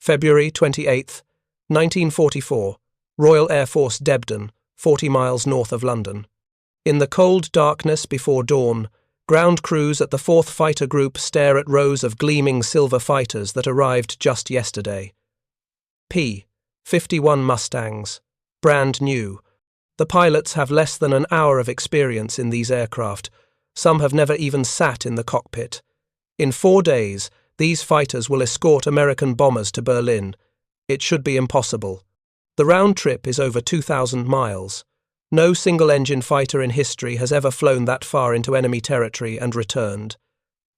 February 28, 1944, Royal Air Force Debden, 40 miles north of London. In the cold darkness before dawn, ground crews at the 4th Fighter Group stare at rows of gleaming silver fighters that arrived just yesterday. P-51 Mustangs, brand new. The pilots have less than an hour of experience in these aircraft. Some have never even sat in the cockpit. In 4 days, these fighters will escort American bombers to Berlin. It should be impossible. The round trip is over 2,000 miles. No single-engine fighter in history has ever flown that far into enemy territory and returned.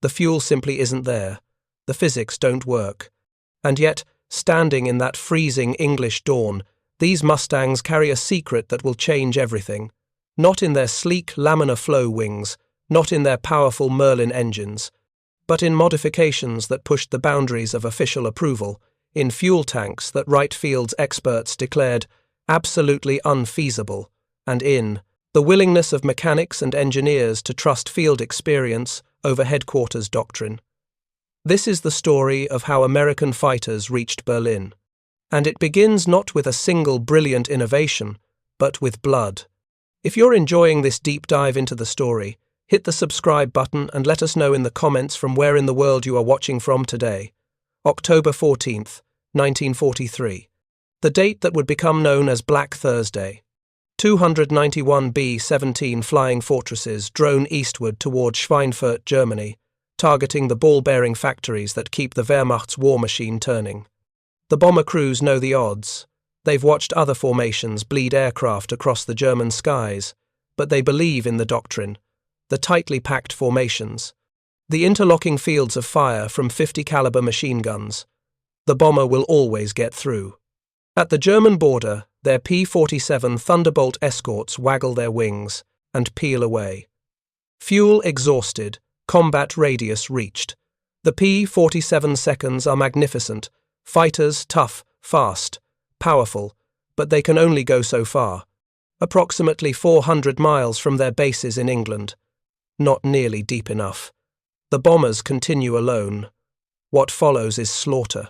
The fuel simply isn't there. The physics don't work. And yet, standing in that freezing English dawn, these Mustangs carry a secret that will change everything. Not in their sleek laminar flow wings, not in their powerful Merlin engines, but in modifications that pushed the boundaries of official approval, in fuel tanks that Wright Field's experts declared absolutely unfeasible, and in the willingness of mechanics and engineers to trust field experience over headquarters doctrine. This is the story of how American fighters reached Berlin. And it begins not with a single brilliant innovation, but with blood. If you're enjoying this deep dive into the story, hit the subscribe button and let us know in the comments from where in the world you are watching from today. October 14th, 1943. The date that would become known as Black Thursday. 291 B-17 flying fortresses drone eastward toward Schweinfurt, Germany, targeting the ball-bearing factories that keep the Wehrmacht's war machine turning. The bomber crews know the odds. They've watched other formations bleed aircraft across the German skies, but they believe in the doctrine, the tightly packed formations, the interlocking fields of fire from 50-caliber machine guns. The bomber will always get through. At the German border, their P-47 Thunderbolt escorts waggle their wings and peel away. Fuel exhausted, combat radius reached. The P-47 seconds are magnificent. Fighters tough, fast, powerful, but they can only go so far. Approximately 400 miles from their bases in England. Not nearly deep enough. The bombers continue alone. What follows is slaughter.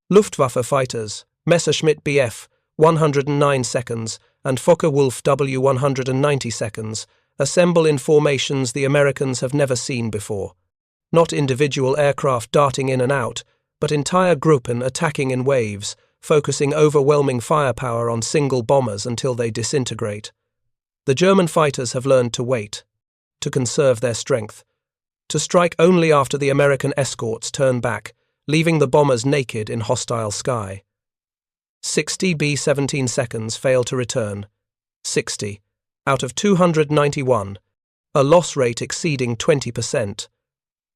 Luftwaffe fighters, Messerschmitt Bf, 109 seconds, and Focke-Wulf W 190 seconds, assemble in formations the Americans have never seen before. Not individual aircraft darting in and out, but entire Gruppen attacking in waves, focusing overwhelming firepower on single bombers until they disintegrate. The German fighters have learned to wait, to conserve their strength, to strike only after the American escorts turn back, leaving the bombers naked in hostile sky. 60 B-17 seconds fail to return. 60, out of 291, a loss rate exceeding 20%.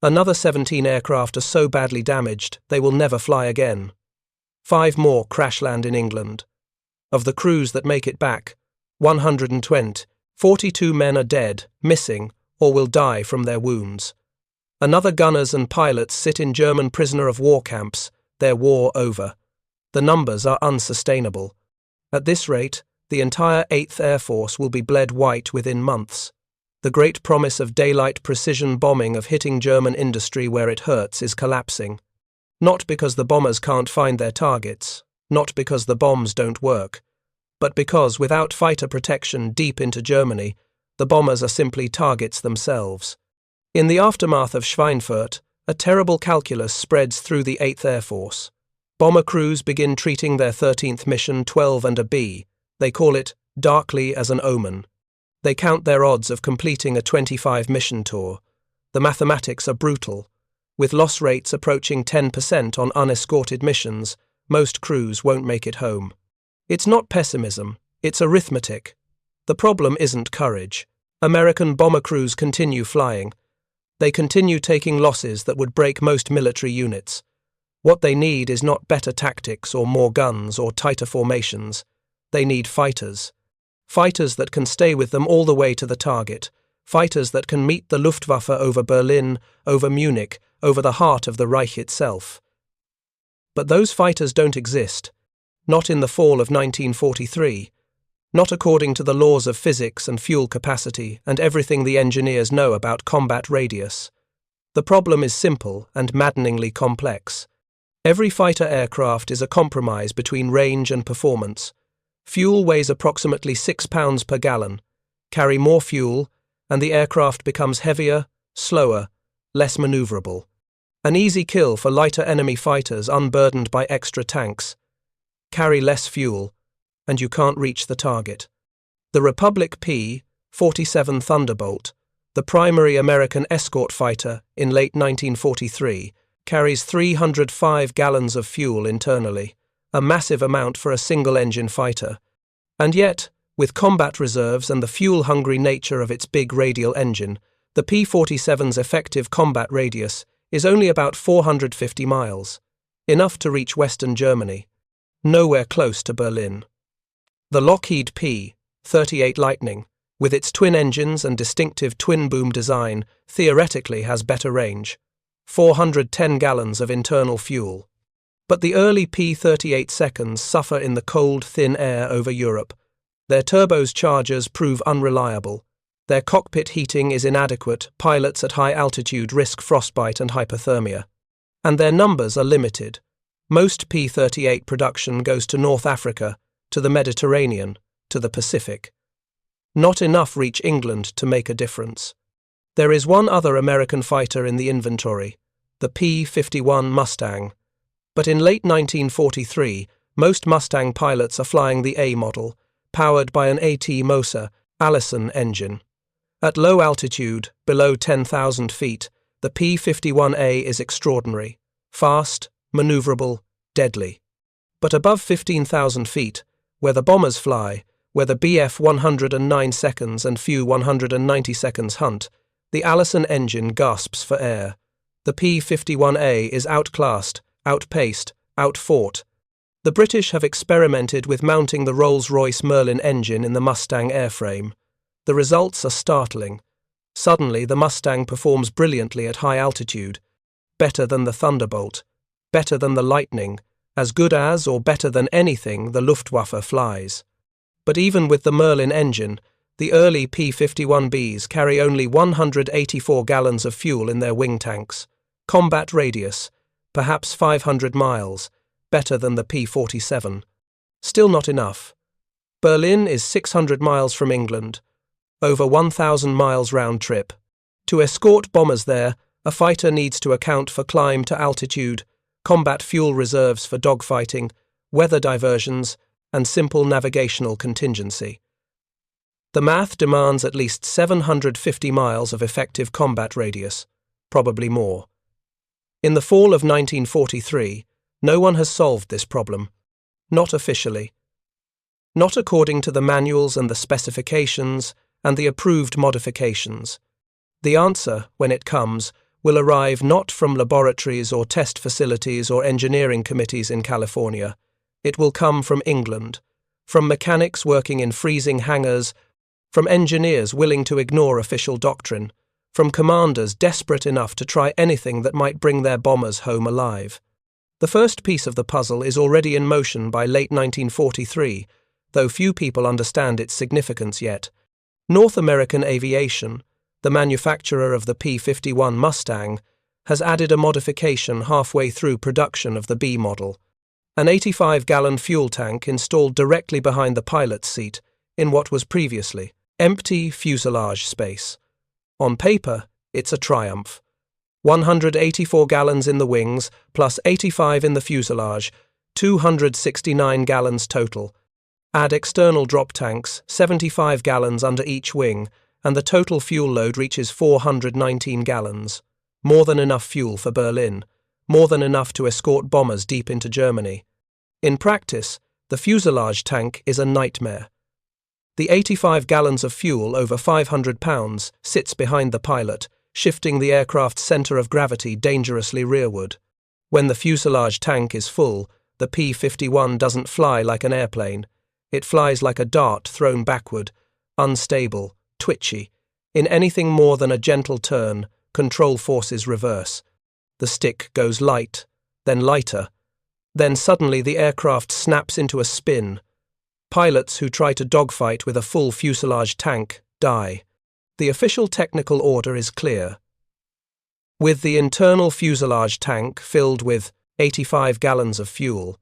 Another 17 aircraft are so badly damaged they will never fly again. 5 more crash land in England. Of the crews that make it back, 120, 42 men are dead, missing, or will die from their wounds. Another gunners and pilots sit in German prisoner of war camps, their war over. The numbers are unsustainable. At this rate, the entire 8th Air Force will be bled white within months. The great promise of daylight precision bombing of hitting German industry where it hurts is collapsing. Not because the bombers can't find their targets, not because the bombs don't work, but because without fighter protection deep into Germany, the bombers are simply targets themselves. In the aftermath of Schweinfurt, a terrible calculus spreads through the 8th Air Force. Bomber crews begin treating their 13th mission 12 and a B. They call it darkly as an omen. They count their odds of completing a 25 mission tour. The mathematics are brutal. With loss rates approaching 10% on unescorted missions, most crews won't make it home. It's not pessimism, it's arithmetic. The problem isn't courage. American bomber crews continue flying. They continue taking losses that would break most military units. What they need is not better tactics or more guns or tighter formations. They need fighters. Fighters that can stay with them all the way to the target. Fighters that can meet the Luftwaffe over Berlin, over Munich, over the heart of the Reich itself. But those fighters don't exist. Not in the fall of 1943. Not according to the laws of physics and fuel capacity and everything the engineers know about combat radius. The problem is simple and maddeningly complex. Every fighter aircraft is a compromise between range and performance. Fuel weighs approximately 6 pounds per gallon. Carry more fuel, and the aircraft becomes heavier, slower, less maneuverable. An easy kill for lighter enemy fighters unburdened by extra tanks. Carry less fuel, and you can't reach the target. The Republic P-47 Thunderbolt, the primary American escort fighter in late 1943, carries 305 gallons of fuel internally, a massive amount for a single-engine fighter. And yet, with combat reserves and the fuel-hungry nature of its big radial engine, the P-47's effective combat radius is only about 450 miles, enough to reach Western Germany, nowhere close to Berlin. The Lockheed P-38 Lightning, with its twin engines and distinctive twin-boom design, theoretically has better range, 410 gallons of internal fuel. But the early P-38 seconds suffer in the cold, thin air over Europe. Their turbochargers prove unreliable. Their cockpit heating is inadequate, pilots at high altitude risk frostbite and hypothermia. And their numbers are limited. Most P-38 production goes to North Africa, to the Mediterranean, to the Pacific. Not enough reach England to make a difference. There is one other American fighter in the inventory, the P-51 Mustang. But in late 1943, most Mustang pilots are flying the A model, powered by an A.T. Moser Allison engine. At low altitude, below 10,000 feet, the P-51A is extraordinary, fast, maneuverable, deadly. But above 15,000 feet, where the bombers fly, where the Bf 109 seconds and few 190 seconds hunt, the Allison engine gasps for air. The P-51A is outclassed, outpaced, outfought. The British have experimented with mounting the Rolls-Royce Merlin engine in the Mustang airframe. The results are startling. Suddenly, the Mustang performs brilliantly at high altitude, better than the Thunderbolt, better than the Lightning, as good as or better than anything the Luftwaffe flies. But even with the Merlin engine, the early P-51Bs carry only 184 gallons of fuel in their wing tanks. Combat radius, perhaps 500 miles, better than the P-47. Still not enough. Berlin is 600 miles from England, over 1,000 miles round trip. To escort bombers there, a fighter needs to account for climb to altitude, combat fuel reserves for dogfighting, weather diversions, and simple navigational contingency. The math demands at least 750 miles of effective combat radius, probably more. In the fall of 1943, no one has solved this problem. Not officially. Not according to the manuals and the specifications and the approved modifications. The answer, when it comes, will arrive not from laboratories or test facilities or engineering committees in California. It will come from England, from mechanics working in freezing hangars, from engineers willing to ignore official doctrine, from commanders desperate enough to try anything that might bring their bombers home alive. The first piece of the puzzle is already in motion by late 1943, though few people understand its significance yet. North American Aviation, the manufacturer of the P-51 Mustang, has added a modification halfway through production of the B model. An 85-gallon fuel tank installed directly behind the pilot's seat in what was previously empty fuselage space. On paper, it's a triumph. 184 gallons in the wings, plus 85 in the fuselage, 269 gallons total. Add external drop tanks, 75 gallons under each wing, and the total fuel load reaches 419 gallons. More than enough fuel for Berlin, more than enough to escort bombers deep into Germany. In practice, the fuselage tank is a nightmare. The 85 gallons of fuel over 500 pounds sits behind the pilot, shifting the aircraft's center of gravity dangerously rearward. When the fuselage tank is full, the P-51 doesn't fly like an airplane. It flies like a dart thrown backward, unstable, twitchy. In anything more than a gentle turn, control forces reverse. The stick goes light, then lighter. Then suddenly the aircraft snaps into a spin. Pilots who try to dogfight with a full fuselage tank die. The official technical order is clear. With the internal fuselage tank filled with 85 gallons of fuel.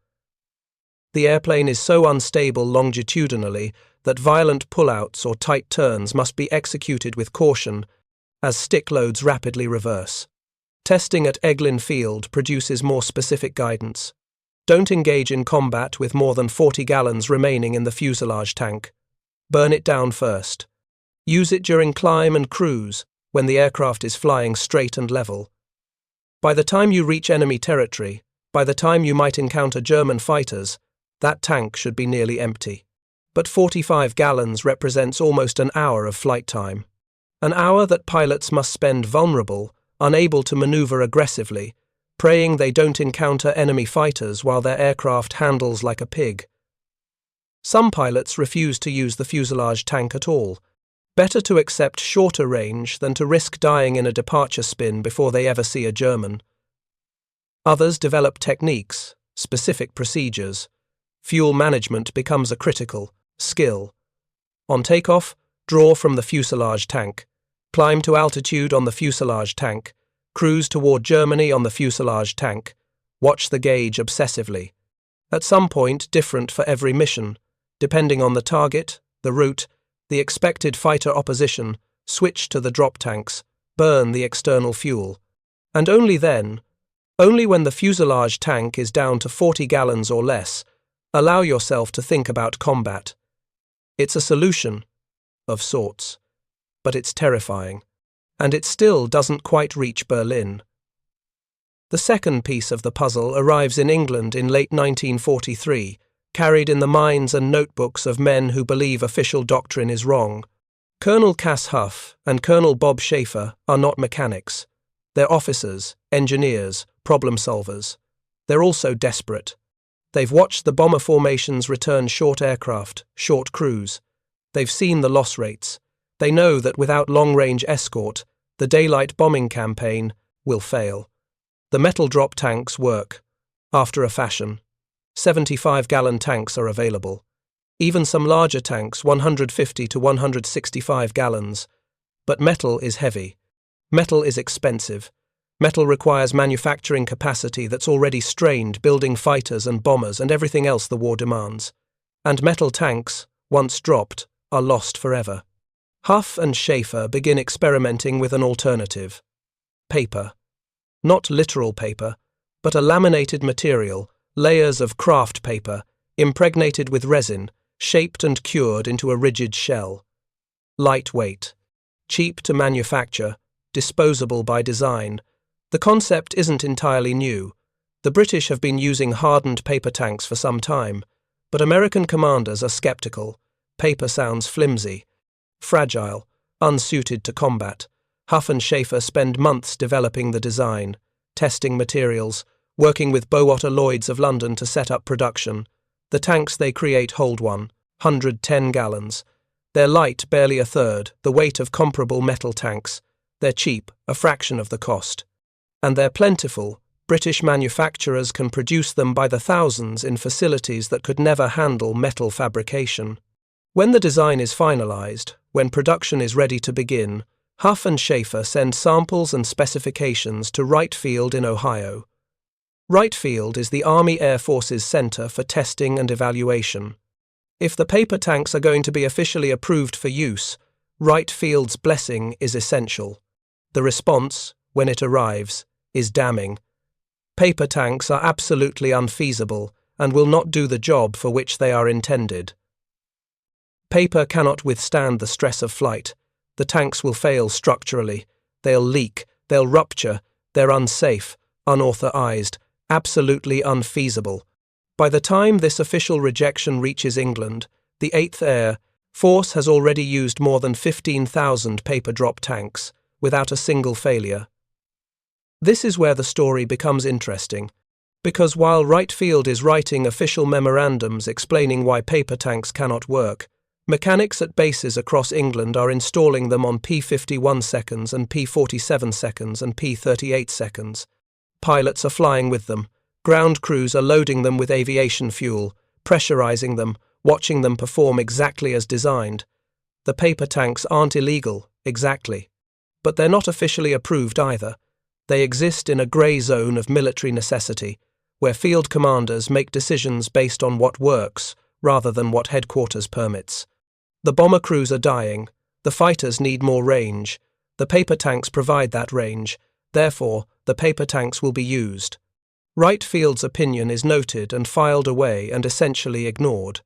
The airplane is so unstable longitudinally that violent pullouts or tight turns must be executed with caution as stick loads rapidly reverse. Testing at Eglin Field produces more specific guidance. Don't engage in combat with more than 40 gallons remaining in the fuselage tank. Burn it down first. Use it during climb and cruise, when the aircraft is flying straight and level. By the time you reach enemy territory, by the time you might encounter German fighters, that tank should be nearly empty. But 45 gallons represents almost an hour of flight time. An hour that pilots must spend vulnerable, unable to maneuver aggressively, praying they don't encounter enemy fighters while their aircraft handles like a pig. Some pilots refuse to use the fuselage tank at all. Better to accept shorter range than to risk dying in a departure spin before they ever see a German. Others develop techniques, specific procedures. Fuel management becomes a critical skill. On takeoff, draw from the fuselage tank. Climb to altitude on the fuselage tank. Cruise toward Germany on the fuselage tank. Watch the gauge obsessively. At some point, different for every mission, depending on the target, the route, the expected fighter opposition, switch to the drop tanks, burn the external fuel. And only then, only when the fuselage tank is down to 40 gallons or less, allow yourself to think about combat. It's a solution, of sorts, but it's terrifying, and it still doesn't quite reach Berlin. The second piece of the puzzle arrives in England in late 1943, carried in the minds and notebooks of men who believe official doctrine is wrong. Colonel Cass Huff and Colonel Bob Schaefer are not mechanics. They're officers, engineers, problem solvers. They're also desperate. They've watched the bomber formations return short aircraft, short crews. They've seen the loss rates. They know that without long-range escort, the daylight bombing campaign will fail. The metal drop tanks work, after a fashion. 75-gallon tanks are available. Even some larger tanks, 150 to 165 gallons. But metal is heavy. Metal is expensive. Metal requires manufacturing capacity that's already strained building fighters and bombers and everything else the war demands. And metal tanks, once dropped, are lost forever. Huff and Schaefer begin experimenting with an alternative. Paper. Not literal paper, but a laminated material, layers of craft paper, impregnated with resin, shaped and cured into a rigid shell. Lightweight. Cheap to manufacture, disposable by design. The concept isn't entirely new. The British have been using hardened paper tanks for some time, but American commanders are skeptical. Paper sounds flimsy, fragile, unsuited to combat. Huff and Schaefer spend months developing the design, testing materials, working with Bowater Lloyds of London to set up production. The tanks they create hold 110 gallons. They're light, barely a third, the weight of comparable metal tanks. They're cheap, a fraction of the cost. And they're plentiful. British manufacturers can produce them by the thousands in facilities that could never handle metal fabrication. When the design is finalized, when production is ready to begin, Huff and Schaefer send samples and specifications to Wright Field in Ohio. Wright Field is the Army Air Force's center for testing and evaluation. If the paper tanks are going to be officially approved for use, Wright Field's blessing is essential. The response, when it arrives, is damning. Paper tanks are absolutely unfeasible and will not do the job for which they are intended. Paper cannot withstand the stress of flight. The tanks will fail structurally. They'll leak, they'll rupture, they're unsafe, unauthorized, absolutely unfeasible. By the time this official rejection reaches England, the 8th Air Force has already used more than 15,000 paper drop tanks, without a single failure. This is where the story becomes interesting, because while Wright Field is writing official memorandums explaining why paper tanks cannot work, mechanics at bases across England are installing them on P-51 seconds and P-47 seconds and P-38 seconds. Pilots are flying with them. Ground crews are loading them with aviation fuel, pressurizing them, watching them perform exactly as designed. The paper tanks aren't illegal, exactly. But they're not officially approved either. They exist in a grey zone of military necessity, where field commanders make decisions based on what works rather than what headquarters permits. The bomber crews are dying, the fighters need more range, the paper tanks provide that range, therefore the paper tanks will be used. Wright Field's opinion is noted and filed away and essentially ignored.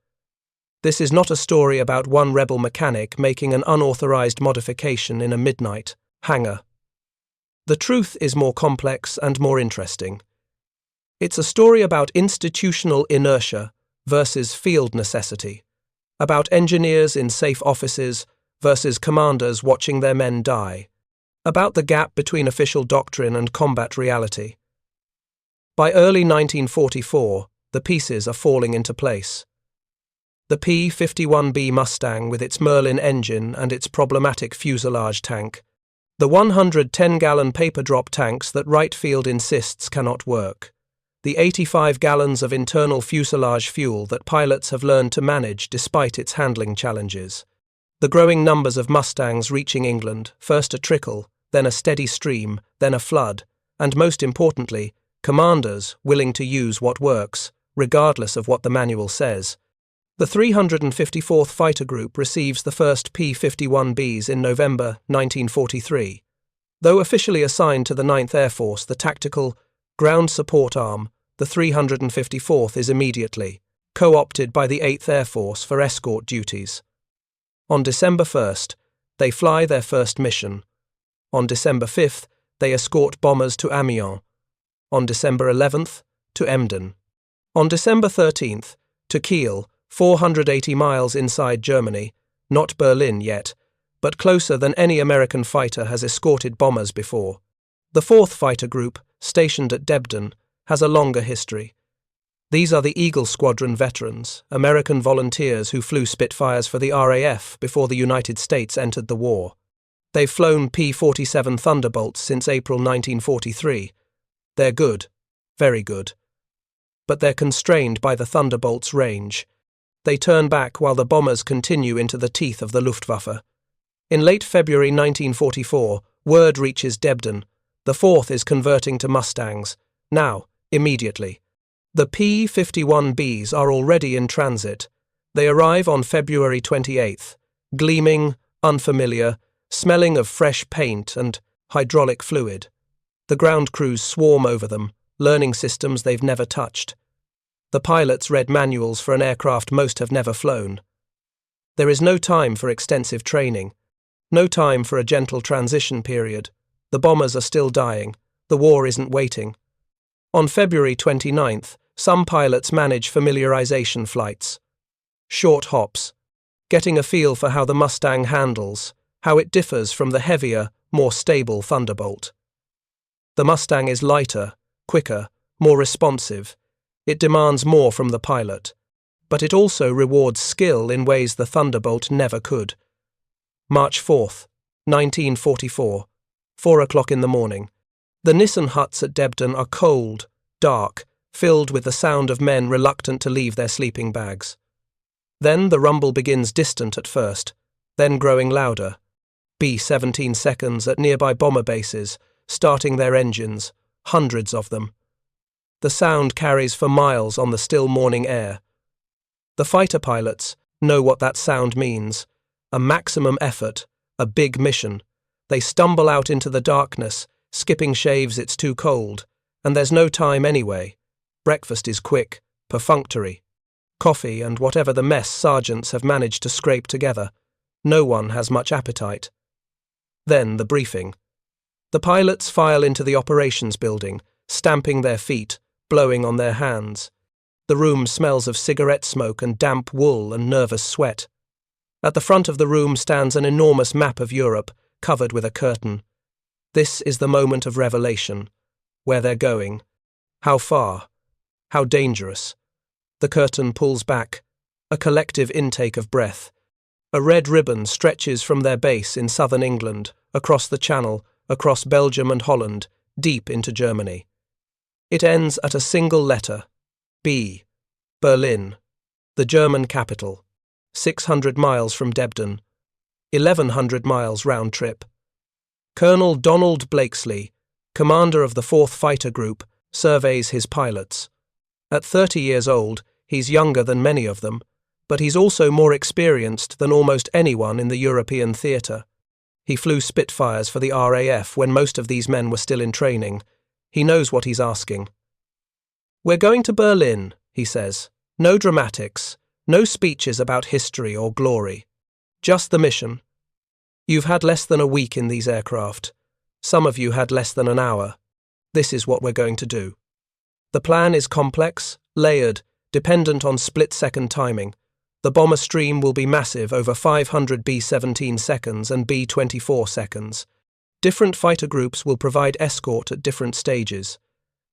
This is not a story about one rebel mechanic making an unauthorized modification in a midnight hangar. The truth is more complex and more interesting. It's a story about institutional inertia versus field necessity, about engineers in safe offices versus commanders watching their men die, about the gap between official doctrine and combat reality. By early 1944, the pieces are falling into place. The P-51B Mustang with its Merlin engine and its problematic fuselage tank, the 110-gallon paper drop tanks that Wright Field insists cannot work, the 85 gallons of internal fuselage fuel that pilots have learned to manage despite its handling challenges, the growing numbers of Mustangs reaching England, first a trickle, then a steady stream, then a flood, and most importantly, commanders willing to use what works, regardless of what the manual says. The 354th Fighter Group receives the first P-51Bs in November 1943. Though officially assigned to the 9th Air Force, the tactical ground support arm, the 354th is immediately co-opted by the 8th Air Force for escort duties. On December 1st, they fly their first mission. On December 5th, they escort bombers to Amiens. On December 11th, to Emden. On December 13th, to Kiel, 480 miles inside Germany, not Berlin yet, but closer than any American fighter has escorted bombers before. The 4th Fighter Group, stationed at Debden, has a longer history. These are the Eagle Squadron veterans, American volunteers who flew Spitfires for the RAF before the United States entered the war. They've flown P-47 Thunderbolts since April 1943. They're good, very good. But they're constrained by the Thunderbolt's range. They turn back while the bombers continue into the teeth of the Luftwaffe. In late February 1944, word reaches Debden. The 4th is converting to Mustangs. Now, immediately. The P-51Bs are already in transit. They arrive on February 28th, gleaming, unfamiliar, smelling of fresh paint and hydraulic fluid. The ground crews swarm over them, learning systems they've never touched. The pilots read manuals for an aircraft most have never flown. There is no time for extensive training, no time for a gentle transition period. The bombers are still dying. The war isn't waiting. On February 29th, some pilots manage familiarization flights. Short hops, getting a feel for how the Mustang handles, how it differs from the heavier, more stable Thunderbolt. The Mustang is lighter, quicker, more responsive. It demands more from the pilot, but it also rewards skill in ways the Thunderbolt never could. March 4th, 1944, 4 o'clock in the morning. The Nissen huts at Debden are cold, dark, filled with the sound of men reluctant to leave their sleeping bags. Then the rumble begins distant at first, then growing louder. B-17 seconds at nearby bomber bases, starting their engines, hundreds of them. The sound carries for miles on the still morning air. The fighter pilots know what that sound means. A maximum effort, a big mission. They stumble out into the darkness, skipping shaves it's too cold, and there's no time anyway. Breakfast is quick, perfunctory. Coffee and whatever the mess sergeants have managed to scrape together. No one has much appetite. Then the briefing. The pilots file into the operations building, stamping their feet, blowing on their hands. The room smells of cigarette smoke and damp wool and nervous sweat. At the front of the room stands an enormous map of Europe, covered with a curtain. This is the moment of revelation. Where they're going. How far. How dangerous. The curtain pulls back. A collective intake of breath. A red ribbon stretches from their base in southern England, across the Channel, across Belgium and Holland, deep into Germany. It ends at a single letter. B. Berlin. The German capital. 600 miles from Debden. 1,100 miles round trip. Colonel Donald Blakesley, commander of the 4th Fighter Group, surveys his pilots. At 30 years old, he's younger than many of them, but he's also more experienced than almost anyone in the European theatre. He flew Spitfires for the RAF when most of these men were still in training. He knows what he's asking. "We're going to Berlin," he says. "No dramatics, no speeches about history or glory. Just the mission. You've had less than a week in these aircraft. Some of you had less than an hour. This is what we're going to do." The plan is complex, layered, dependent on split-second timing. The bomber stream will be massive, over 500 B-17 seconds and B-24 seconds. Different fighter groups will provide escort at different stages.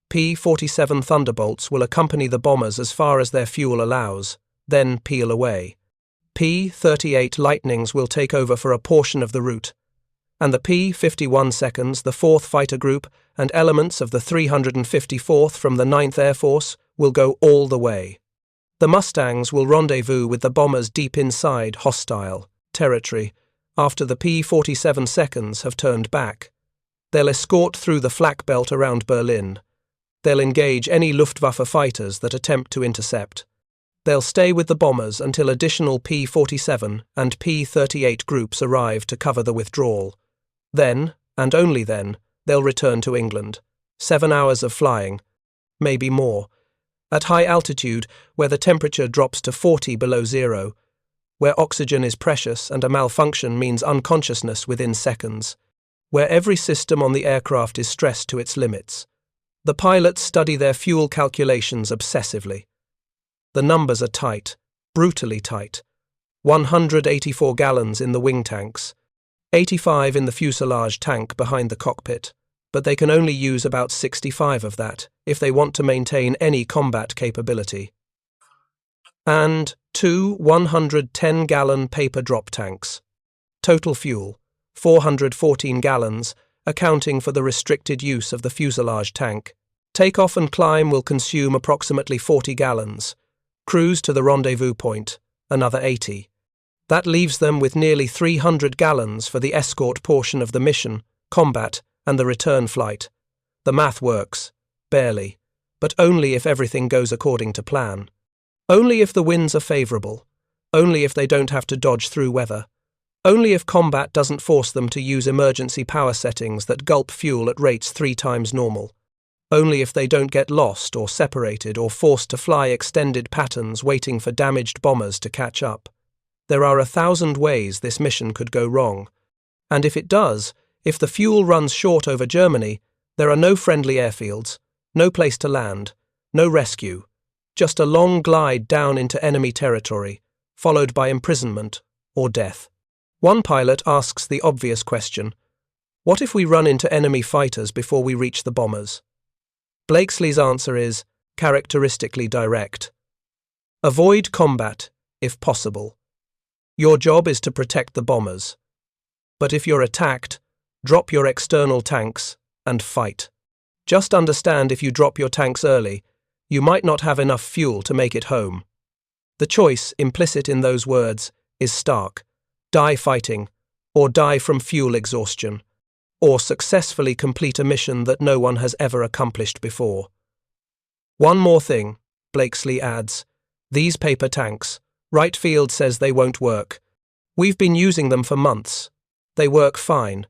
P-47 Thunderbolts will accompany the bombers as far as their fuel allows, then peel away. P-38 Lightnings will take over for a portion of the route. And the P-51 seconds, the 4th Fighter Group, and elements of the 354th from the 9th Air Force will go all the way. The Mustangs will rendezvous with the bombers deep inside hostile territory after the P-47 seconds have turned back. They'll escort through the flak belt around Berlin. They'll engage any Luftwaffe fighters that attempt to intercept. They'll stay with the bombers until additional P-47 and P-38 groups arrive to cover the withdrawal. Then, and only then, they'll return to England. 7 hours of flying, maybe more. At high altitude, where the temperature drops to 40 below zero, where oxygen is precious and a malfunction means unconsciousness within seconds, where every system on the aircraft is stressed to its limits. The pilots study their fuel calculations obsessively. The numbers are tight, brutally tight. 184 gallons in the wing tanks, 85 in the fuselage tank behind the cockpit, but they can only use about 65 of that if they want to maintain any combat capability. And 2 110-gallon paper drop tanks. Total fuel, 414 gallons, accounting for the restricted use of the fuselage tank. Takeoff and climb will consume approximately 40 gallons. Cruise to the rendezvous point, another 80. That leaves them with nearly 300 gallons for the escort portion of the mission, combat, and the return flight. The math works, barely, but only if everything goes according to plan. Only if the winds are favourable. Only if they don't have to dodge through weather. Only if combat doesn't force them to use emergency power settings that gulp fuel at rates 3 times normal. Only if they don't get lost or separated or forced to fly extended patterns waiting for damaged bombers to catch up. There are 1,000 ways this mission could go wrong. And if it does, if the fuel runs short over Germany, there are no friendly airfields, no place to land, no rescue, just a long glide down into enemy territory, followed by imprisonment or death. One pilot asks the obvious question, what if we run into enemy fighters before we reach the bombers? Blakesley's answer is characteristically direct. Avoid combat, if possible. Your job is to protect the bombers. But if you're attacked, drop your external tanks and fight. Just understand if you drop your tanks early, you might not have enough fuel to make it home. The choice, implicit in those words, is stark. Die fighting, or die from fuel exhaustion, or successfully complete a mission that no one has ever accomplished before. One more thing, Blakesley adds. These paper tanks, Wright Field says they won't work. We've been using them for months. They work fine,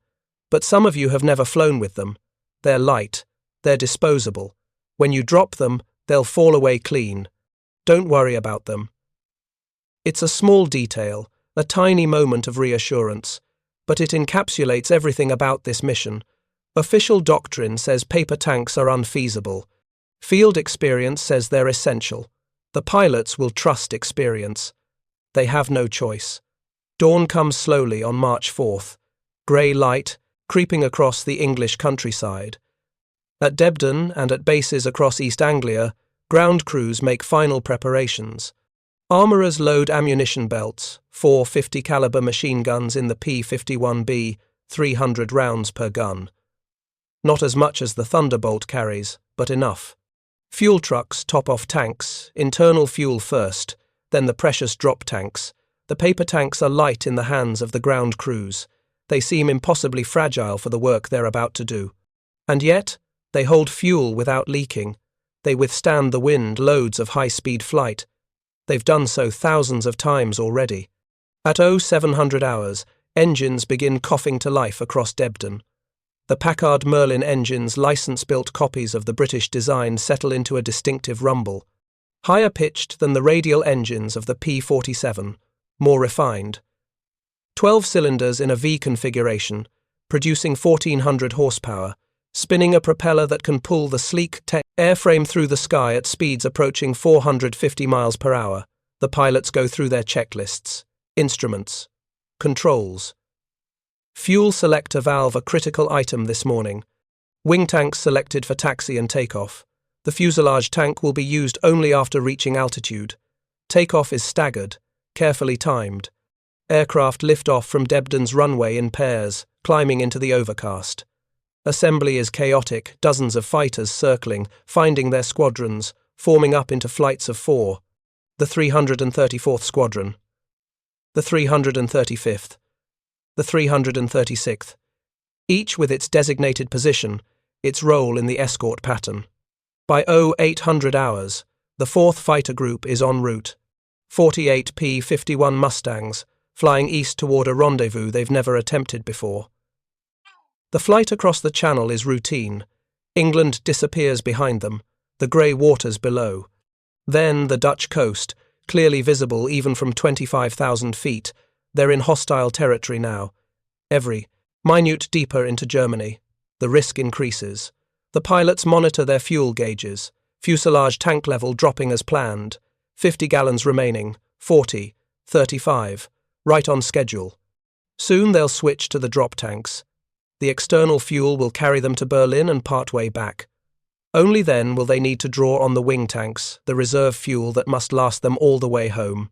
but some of you have never flown with them. They're light, they're disposable. When you drop them, they'll fall away clean. Don't worry about them. It's a small detail, a tiny moment of reassurance, but it encapsulates everything about this mission. Official doctrine says paper tanks are unfeasible. Field experience says they're essential. The pilots will trust experience. They have no choice. Dawn comes slowly on March 4th. Grey light, creeping across the English countryside. At Debden and at bases across East Anglia, ground crews make final preparations. Armourers load ammunition belts, 4 50-caliber machine guns in the P-51B, 300 rounds per gun. Not as much as the Thunderbolt carries, but enough. Fuel trucks top off tanks, internal fuel first, then the precious drop tanks. The paper tanks are light in the hands of the ground crews. They seem impossibly fragile for the work they're about to do. And yet, they hold fuel without leaking. They withstand the wind loads of high-speed flight. They've done so thousands of times already. At 0700 hours, engines begin coughing to life across Debden. The Packard Merlin engines, license-built copies of the British design, settle into a distinctive rumble. Higher pitched than the radial engines of the P-47, more refined. 12 cylinders in a V configuration, producing 1400 horsepower, spinning a propeller that can pull the sleek airframe through the sky at speeds approaching 450 miles per hour. The pilots go through their checklists. Instruments. Controls. Fuel selector valve a critical item this morning. Wing tanks selected for taxi and takeoff. The fuselage tank will be used only after reaching altitude. Takeoff is staggered, carefully timed. Aircraft lift off from Debden's runway in pairs, climbing into the overcast. Assembly is chaotic, dozens of fighters circling, finding their squadrons, forming up into flights of 4. The 334th Squadron. The 335th. The 336th. Each with its designated position, its role in the escort pattern. By 0800 hours, the 4th Fighter Group is en route. 48 P-51 Mustangs, flying east toward a rendezvous they've never attempted before. The flight across the Channel is routine. England disappears behind them, the grey waters below. Then the Dutch coast, clearly visible even from 25,000 feet. They're in hostile territory now. Every minute deeper into Germany. The risk increases. The pilots monitor their fuel gauges. Fuselage tank level dropping as planned. 50 gallons remaining. 40. 35. Right on schedule. Soon they'll switch to the drop tanks. The external fuel will carry them to Berlin and partway back. Only then will they need to draw on the wing tanks, the reserve fuel that must last them all the way home.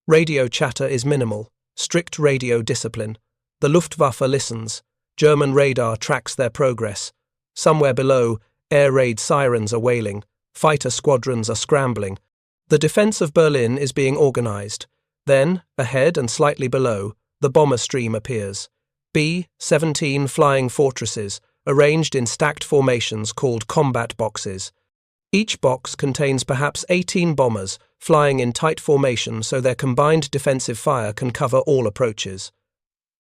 Radio chatter is minimal. Strict radio discipline. The Luftwaffe listens. German radar tracks their progress. Somewhere below, air raid sirens are wailing. Fighter squadrons are scrambling. The defense of Berlin is being organized. Then, ahead and slightly below, the bomber stream appears. B-17 flying fortresses, arranged in stacked formations called combat boxes. Each box contains perhaps 18 bombers, flying in tight formation so their combined defensive fire can cover all approaches.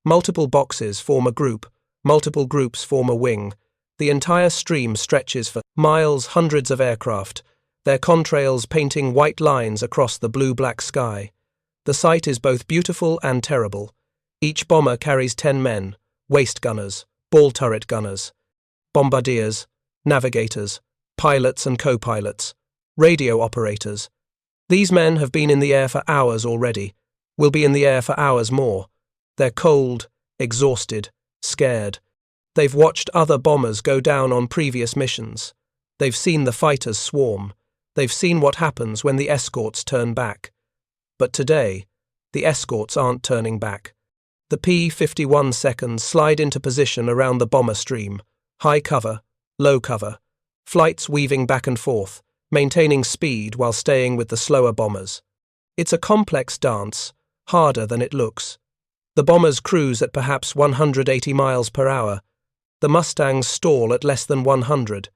Multiple boxes form a group, multiple groups form a wing. The entire stream stretches for miles, hundreds of aircraft, their contrails painting white lines across the blue-black sky. The sight is both beautiful and terrible. Each bomber carries 10 men, waist gunners, ball turret gunners, bombardiers, navigators, pilots and co-pilots, radio operators. These men have been in the air for hours already, will be in the air for hours more. They're cold, exhausted, scared. They've watched other bombers go down on previous missions. They've seen the fighters swarm. They've seen what happens when the escorts turn back. But today, the escorts aren't turning back. The P-51 seconds slide into position around the bomber stream. High cover, low cover. Flights weaving back and forth, maintaining speed while staying with the slower bombers. It's a complex dance, harder than it looks. The bombers cruise at perhaps 180 miles per hour. The Mustangs stall at less than 100.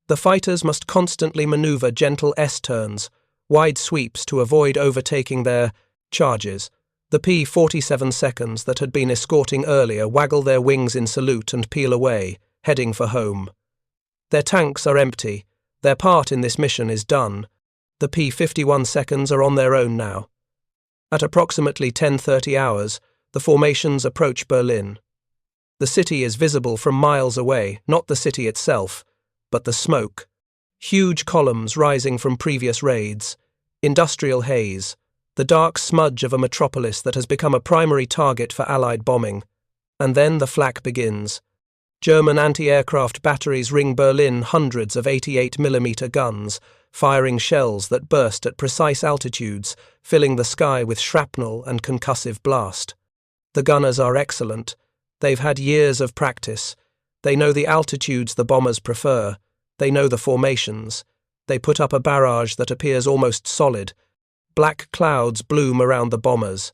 The fighters must constantly maneuver gentle S-turns, wide sweeps to avoid overtaking their charges. The P-47 seconds that had been escorting earlier waggle their wings in salute and peel away, heading for home. Their tanks are empty. Their part in this mission is done. The P-51 seconds are on their own now. At approximately 10:30 hours, the formations approach Berlin. The city is visible from miles away, not the city itself, but the smoke. Huge columns rising from previous raids. Industrial haze. The dark smudge of a metropolis that has become a primary target for Allied bombing. And then the flak begins. German anti-aircraft batteries ring Berlin hundreds of 88mm guns, firing shells that burst at precise altitudes, filling the sky with shrapnel and concussive blast. The gunners are excellent. They've had years of practice. They know the altitudes the bombers prefer. They know the formations. They put up a barrage that appears almost solid. Black clouds bloom around the bombers.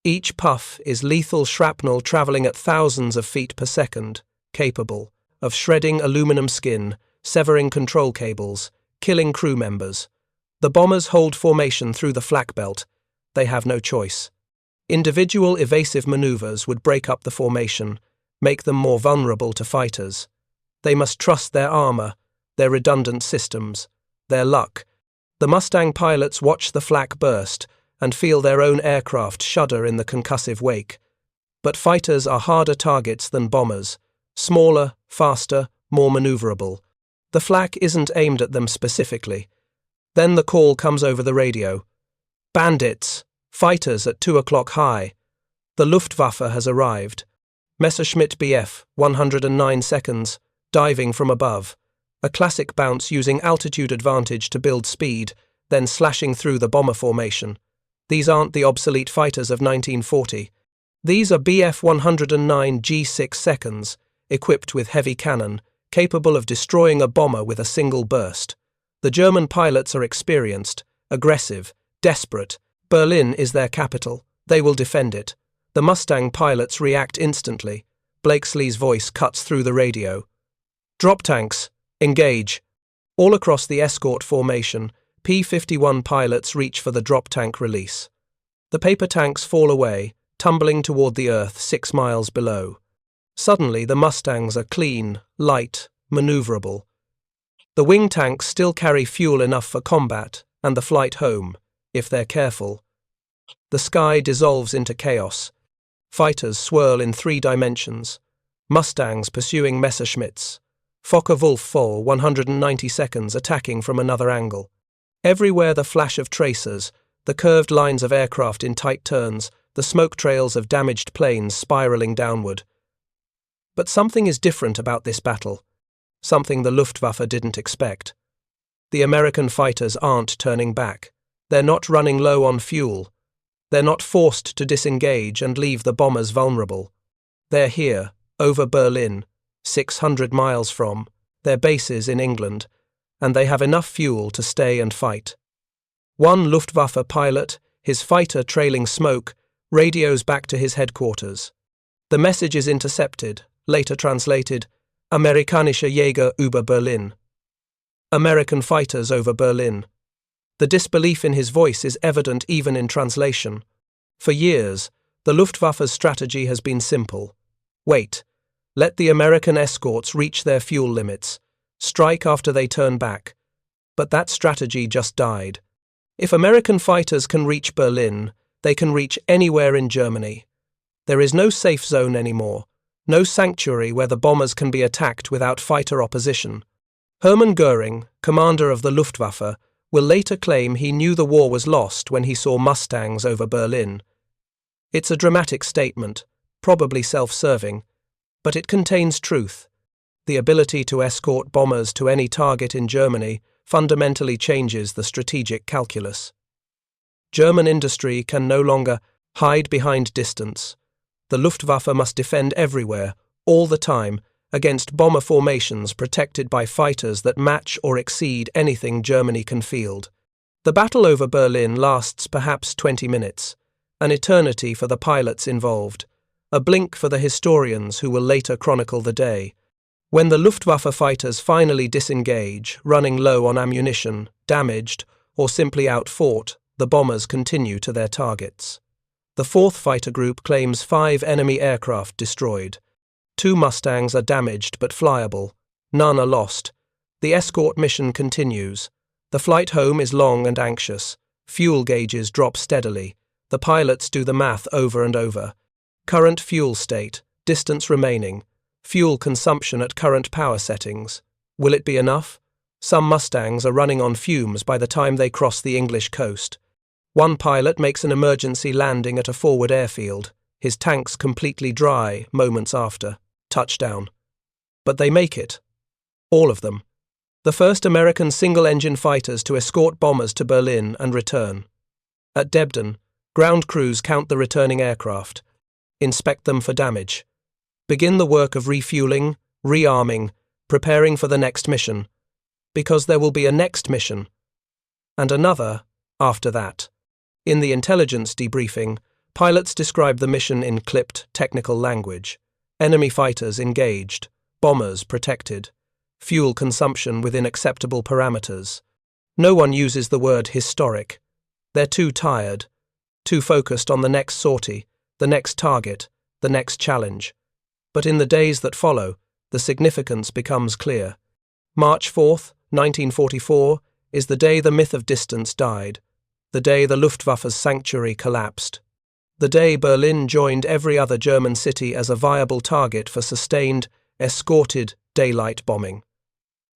Each puff is lethal shrapnel travelling at thousands of feet per second, capable of shredding aluminum skin, severing control cables, killing crew members. The bombers hold formation through the flak belt. They have no choice. Individual evasive maneuvers would break up the formation, make them more vulnerable to fighters. They must trust their armor, their redundant systems, their luck. The Mustang pilots watch the flak burst and feel their own aircraft shudder in the concussive wake. But fighters are harder targets than bombers, smaller, faster, more maneuverable. The flak isn't aimed at them specifically. Then the call comes over the radio. Bandits! Fighters at 2 o'clock high. The Luftwaffe has arrived. Messerschmitt Bf, 109 seconds, diving from above. A classic bounce using altitude advantage to build speed, then slashing through the bomber formation. These aren't the obsolete fighters of 1940. These are Bf 109 G6 seconds, equipped with heavy cannon, capable of destroying a bomber with a single burst. The German pilots are experienced, aggressive, desperate. Berlin is their capital. They will defend it. The Mustang pilots react instantly. Blakesley's voice cuts through the radio. Drop tanks, engage. All across the escort formation, P-51 pilots reach for the drop tank release. The paper tanks fall away, tumbling toward the earth 6 miles below. Suddenly, the Mustangs are clean, light, maneuverable. The wing tanks still carry fuel enough for combat and the flight home, if they're careful. The sky dissolves into chaos. Fighters swirl in 3 dimensions. Mustangs pursuing Messerschmitts. Focke-Wulf fall 190 seconds, attacking from another angle. Everywhere the flash of tracers, the curved lines of aircraft in tight turns, the smoke trails of damaged planes spiraling downward. But something is different about this battle. Something the Luftwaffe didn't expect. The American fighters aren't turning back. They're not running low on fuel. They're not forced to disengage and leave the bombers vulnerable. They're here, over Berlin, 600 miles from, their bases in England, and they have enough fuel to stay and fight. One Luftwaffe pilot, his fighter trailing smoke, radios back to his headquarters. The message is intercepted, later translated, Amerikanische Jäger über Berlin. American fighters over Berlin. The disbelief in his voice is evident even in translation. For years, the Luftwaffe's strategy has been simple. Wait. Let the American escorts reach their fuel limits. Strike after they turn back. But that strategy just died. If American fighters can reach Berlin, they can reach anywhere in Germany. There is no safe zone anymore. No sanctuary where the bombers can be attacked without fighter opposition. Hermann Göring, commander of the Luftwaffe, will later claim he knew the war was lost when he saw Mustangs over Berlin. It's a dramatic statement, probably self-serving, but it contains truth. The ability to escort bombers to any target in Germany fundamentally changes the strategic calculus. German industry can no longer hide behind distance. The Luftwaffe must defend everywhere, all the time, against bomber formations protected by fighters that match or exceed anything Germany can field. The battle over Berlin lasts perhaps 20 minutes, an eternity for the pilots involved, a blink for the historians who will later chronicle the day. When the Luftwaffe fighters finally disengage, running low on ammunition, damaged, or simply outfought, the bombers continue to their targets. The 4th Fighter Group claims 5 enemy aircraft destroyed. 2 Mustangs are damaged but flyable. None are lost. The escort mission continues. The flight home is long and anxious. Fuel gauges drop steadily. The pilots do the math over and over. Current fuel state, distance remaining, fuel consumption at current power settings. Will it be enough? Some Mustangs are running on fumes by the time they cross the English coast. One pilot makes an emergency landing at a forward airfield, his tanks completely dry moments after. Touchdown. But they make it. All of them. The first American single-engine fighters to escort bombers to Berlin and return. At Debden, ground crews count the returning aircraft, inspect them for damage, begin the work of refueling, rearming, preparing for the next mission, because there will be a next mission, and another after that. In the intelligence debriefing, pilots describe the mission in clipped, technical language. Enemy fighters engaged, bombers protected, fuel consumption within acceptable parameters, No one uses the word historic. They're too tired, too focused on the next sortie, the next target, the next challenge. But in the days that follow, the significance becomes clear. March 4th, 1944, is the day the myth of distance died, the day the Luftwaffe's sanctuary collapsed, the day Berlin joined every other German city as a viable target for sustained, escorted daylight bombing.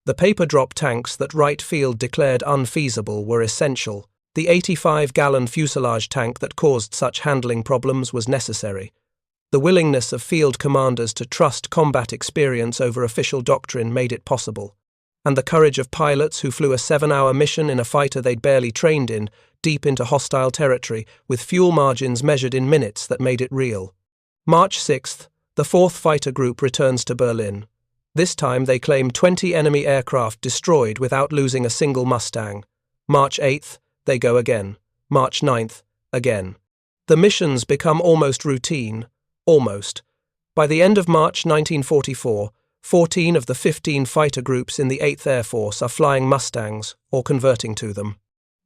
The paper-drop tanks that Wright Field declared unfeasible were essential. The 85-gallon fuselage tank that caused such handling problems was necessary. The willingness of field commanders to trust combat experience over official doctrine made it possible. And the courage of pilots who flew a 7-hour mission in a fighter they'd barely trained in, deep into hostile territory, with fuel margins measured in minutes that made it real. March 6th, the 4th Fighter Group returns to Berlin. This time they claim 20 enemy aircraft destroyed without losing a single Mustang. March 8th, they go again. March 9th, again. The missions become almost routine. Almost. By the end of March 1944, 14 of the 15 fighter groups in the 8th Air Force are flying Mustangs or converting to them.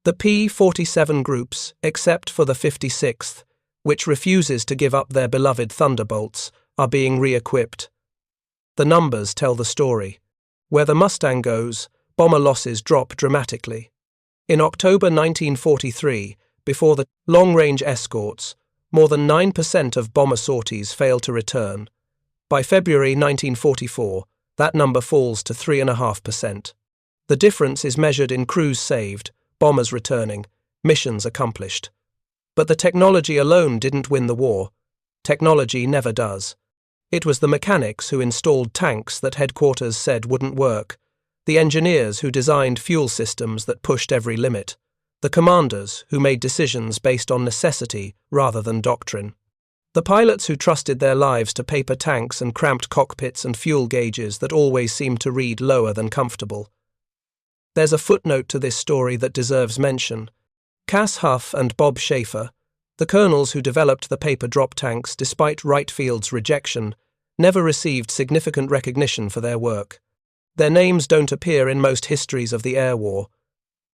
The P-47 groups, except for the 56th, which refuses to give up their beloved Thunderbolts, are being re-equipped. The numbers tell the story. Where the Mustang goes, bomber losses drop dramatically. In October 1943, before the long-range escorts, more than 9% of bomber sorties fail to return. By February 1944, that number falls to 3.5%. The difference is measured in crews saved, bombers returning, missions accomplished. But the technology alone didn't win the war. Technology never does. It was the mechanics who installed tanks that headquarters said wouldn't work, the engineers who designed fuel systems that pushed every limit, the commanders who made decisions based on necessity rather than doctrine. The pilots who trusted their lives to paper tanks and cramped cockpits and fuel gauges that always seemed to read lower than comfortable. There's a footnote to this story that deserves mention. Cass Huff and Bob Schaefer, the colonels who developed the paper drop tanks despite Wright Field's rejection, never received significant recognition for their work. Their names don't appear in most histories of the air war.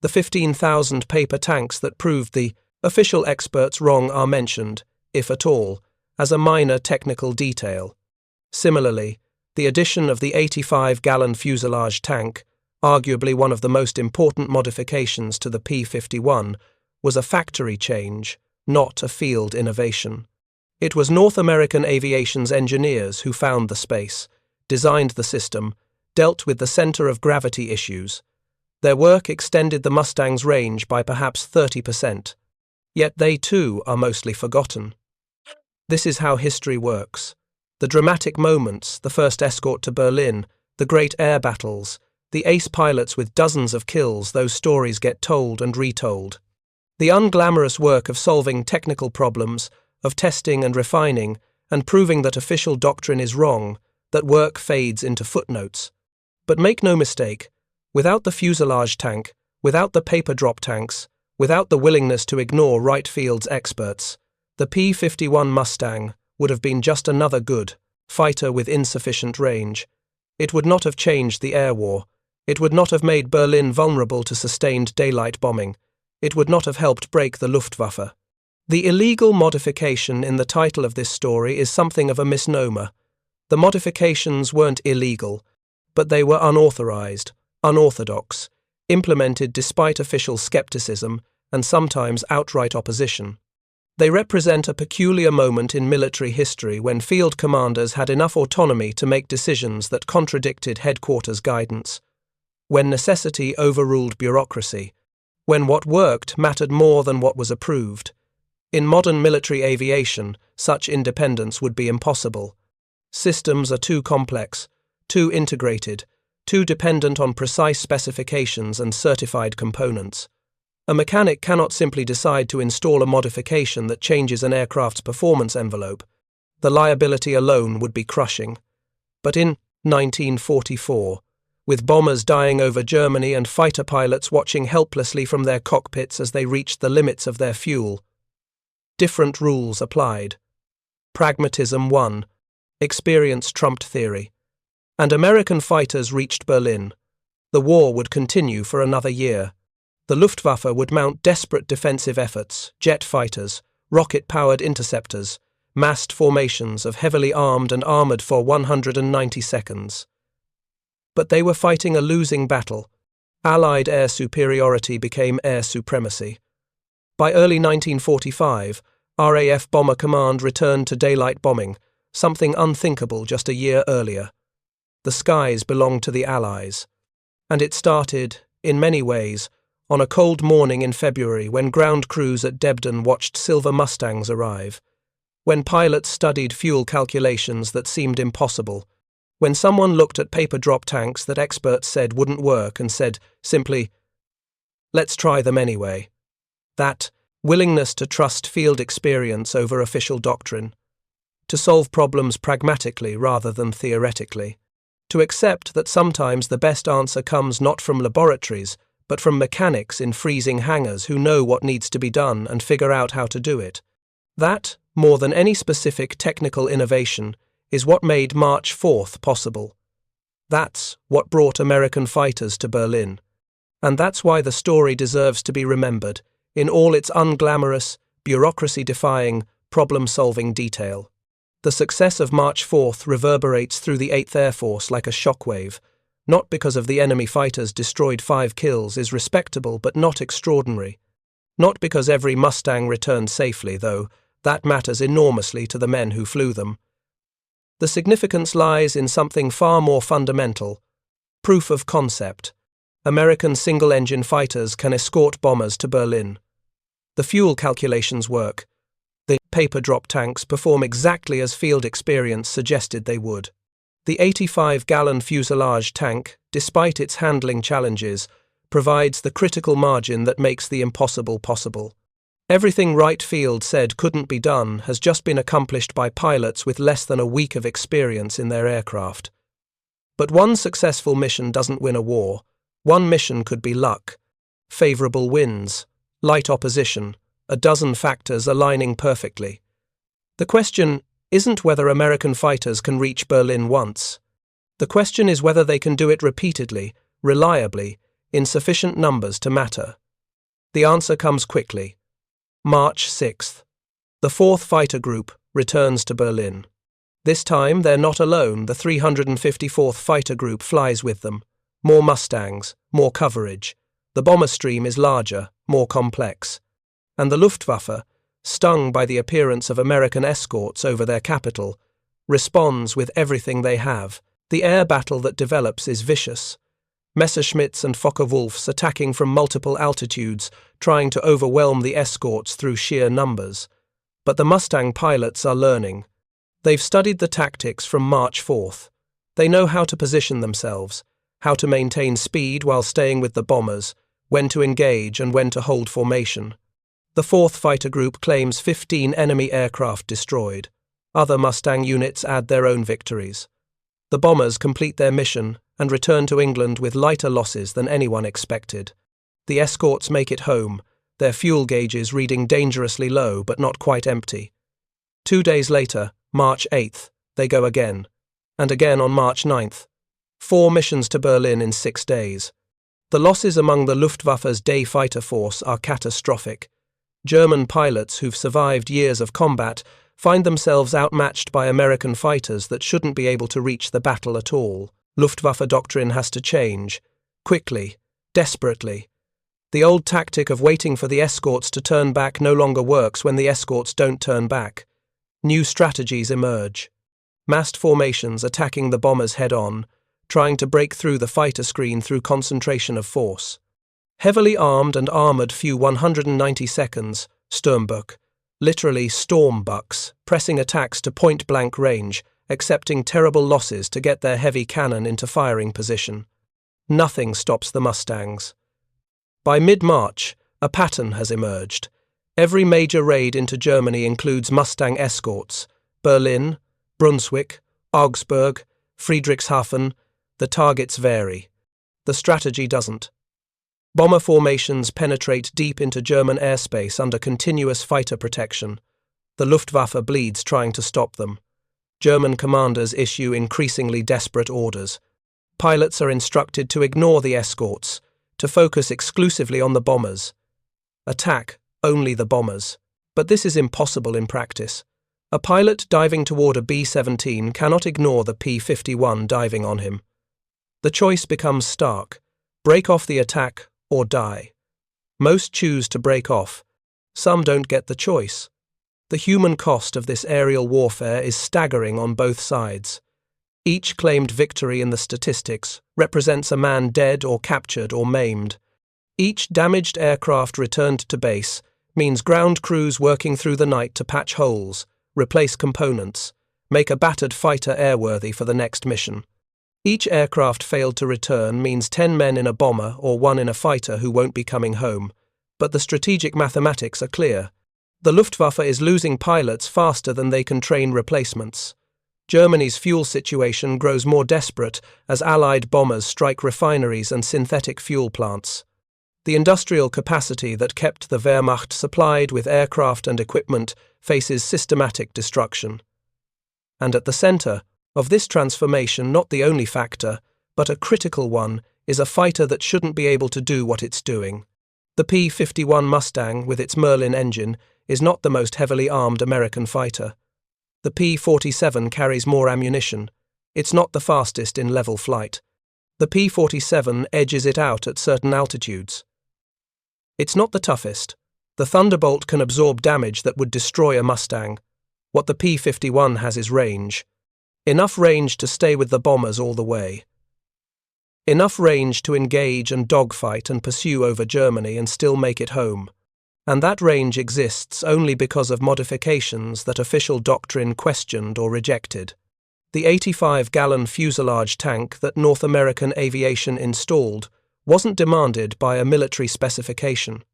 The 15,000 paper tanks that proved the official experts wrong are mentioned, if at all, as a minor technical detail. Similarly, the addition of the 85-gallon fuselage tank, arguably one of the most important modifications to the P-51, was a factory change, not a field innovation. It was North American aviation's engineers who found the space, designed the system, dealt with the center of gravity issues. Their work extended the Mustang's range by perhaps 30%. Yet they too are mostly forgotten. This is how history works. The dramatic moments, the first escort to Berlin, the great air battles, the ace pilots with dozens of kills, those stories get told and retold. The unglamorous work of solving technical problems, of testing and refining, and proving that official doctrine is wrong, that work fades into footnotes. But make no mistake, without the fuselage tank, without the paper drop tanks, without the willingness to ignore Wright Field's experts, the P-51 Mustang would have been just another good fighter with insufficient range. It would not have changed the air war. It would not have made Berlin vulnerable to sustained daylight bombing. It would not have helped break the Luftwaffe. The illegal modification in the title of this story is something of a misnomer. The modifications weren't illegal, but they were unauthorized, unorthodox, implemented despite official skepticism and sometimes outright opposition. They represent a peculiar moment in military history when field commanders had enough autonomy to make decisions that contradicted headquarters guidance, when necessity overruled bureaucracy, when what worked mattered more than what was approved. In modern military aviation, such independence would be impossible. Systems are too complex, too integrated, too dependent on precise specifications and certified components. A mechanic cannot simply decide to install a modification that changes an aircraft's performance envelope. The liability alone would be crushing. But in 1944, with bombers dying over Germany and fighter pilots watching helplessly from their cockpits as they reached the limits of their fuel, different rules applied. Pragmatism won. Experience trumped theory. And American fighters reached Berlin. The war would continue for another year. The Luftwaffe would mount desperate defensive efforts, jet fighters, rocket-powered interceptors, massed formations of heavily armed and armored for 190 seconds. But they were fighting a losing battle. Allied air superiority became air supremacy. By early 1945, RAF Bomber Command returned to daylight bombing, something unthinkable just a year earlier. The skies belonged to the Allies. And it started, in many ways, on a cold morning in February when ground crews at Debden watched silver Mustangs arrive, when pilots studied fuel calculations that seemed impossible, when someone looked at paper drop tanks that experts said wouldn't work and said, simply, "Let's try them anyway." That willingness to trust field experience over official doctrine, to solve problems pragmatically rather than theoretically, to accept that sometimes the best answer comes not from laboratories, but from mechanics in freezing hangars who know what needs to be done and figure out how to do it. That, more than any specific technical innovation, is what made March 4th possible. That's what brought American fighters to Berlin. And that's why the story deserves to be remembered, in all its unglamorous, bureaucracy-defying, problem-solving detail. The success of March 4th reverberates through the 8th Air Force like a shockwave. Not because of the enemy fighters destroyed 5 kills is respectable but not extraordinary. Not because every Mustang returned safely, though that matters enormously to the men who flew them. The significance lies in something far more fundamental. Proof of concept. American single-engine fighters can escort bombers to Berlin. The fuel calculations work. The paper drop tanks perform exactly as field experience suggested they would. The 85-gallon fuselage tank, despite its handling challenges, provides the critical margin that makes the impossible possible. Everything Wright Field said couldn't be done has just been accomplished by pilots with less than a week of experience in their aircraft. But one successful mission doesn't win a war. One mission could be luck, favorable winds, light opposition, a dozen factors aligning perfectly. The question isn't whether American fighters can reach Berlin once. The question is whether they can do it repeatedly, reliably, in sufficient numbers to matter. The answer comes quickly. March 6th. The 4th Fighter Group returns to Berlin. This time they're not alone. The 354th Fighter Group flies with them. More Mustangs, more coverage. The bomber stream is larger, more complex. And the Luftwaffe, stung by the appearance of American escorts over their capital, responds with everything they have. The air battle that develops is vicious. Messerschmitts and Focke-Wulfs attacking from multiple altitudes, trying to overwhelm the escorts through sheer numbers. But the Mustang pilots are learning. They've studied the tactics from March 4th. They know how to position themselves, how to maintain speed while staying with the bombers, when to engage and when to hold formation. The 4th Fighter Group claims 15 enemy aircraft destroyed. Other Mustang units add their own victories. The bombers complete their mission and return to England with lighter losses than anyone expected. The escorts make it home, their fuel gauges reading dangerously low but not quite empty. 2 days later, March 8th, they go again. And again on March 9th. 4 missions to Berlin in 6 days. The losses among the Luftwaffe's day fighter force are catastrophic. German pilots who've survived years of combat find themselves outmatched by American fighters that shouldn't be able to reach the battle at all. Luftwaffe doctrine has to change. Quickly. Desperately. The old tactic of waiting for the escorts to turn back no longer works when the escorts don't turn back. New strategies emerge. Massed formations attacking the bombers head-on, trying to break through the fighter screen through concentration of force. Heavily armed and armoured few 190 seconds, Sturmbuck, literally storm bucks, pressing attacks to point-blank range, accepting terrible losses to get their heavy cannon into firing position. Nothing stops the Mustangs. By mid-March, a pattern has emerged. Every major raid into Germany includes Mustang escorts. Berlin, Brunswick, Augsburg, Friedrichshafen. The targets vary. The strategy doesn't. Bomber formations penetrate deep into German airspace under continuous fighter protection. The Luftwaffe bleeds trying to stop them. German commanders issue increasingly desperate orders. Pilots are instructed to ignore the escorts, to focus exclusively on the bombers. Attack only the bombers. But this is impossible in practice. A pilot diving toward a B-17 cannot ignore the P-51 diving on him. The choice becomes stark: break off the attack or die. Most choose to break off. Some don't get the choice. The human cost of this aerial warfare is staggering on both sides. Each claimed victory in the statistics represents a man dead or captured or maimed. Each damaged aircraft returned to base means ground crews working through the night to patch holes, replace components, make a battered fighter airworthy for the next mission. Each aircraft failed to return means 10 men in a bomber or 1 in a fighter who won't be coming home. But the strategic mathematics are clear. The Luftwaffe is losing pilots faster than they can train replacements. Germany's fuel situation grows more desperate as Allied bombers strike refineries and synthetic fuel plants. The industrial capacity that kept the Wehrmacht supplied with aircraft and equipment faces systematic destruction. And at the center of this transformation, not the only factor, but a critical one, is a fighter that shouldn't be able to do what it's doing. The P-51 Mustang, with its Merlin engine, is not the most heavily armed American fighter. The P-47 carries more ammunition. It's not the fastest in level flight. The P-47 edges it out at certain altitudes. It's not the toughest. The Thunderbolt can absorb damage that would destroy a Mustang. What the P-51 has is range. Enough range to stay with the bombers all the way. Enough range to engage and dogfight and pursue over Germany and still make it home. And that range exists only because of modifications that official doctrine questioned or rejected. The 85-gallon fuselage tank that North American aviation installed wasn't demanded by a military specification.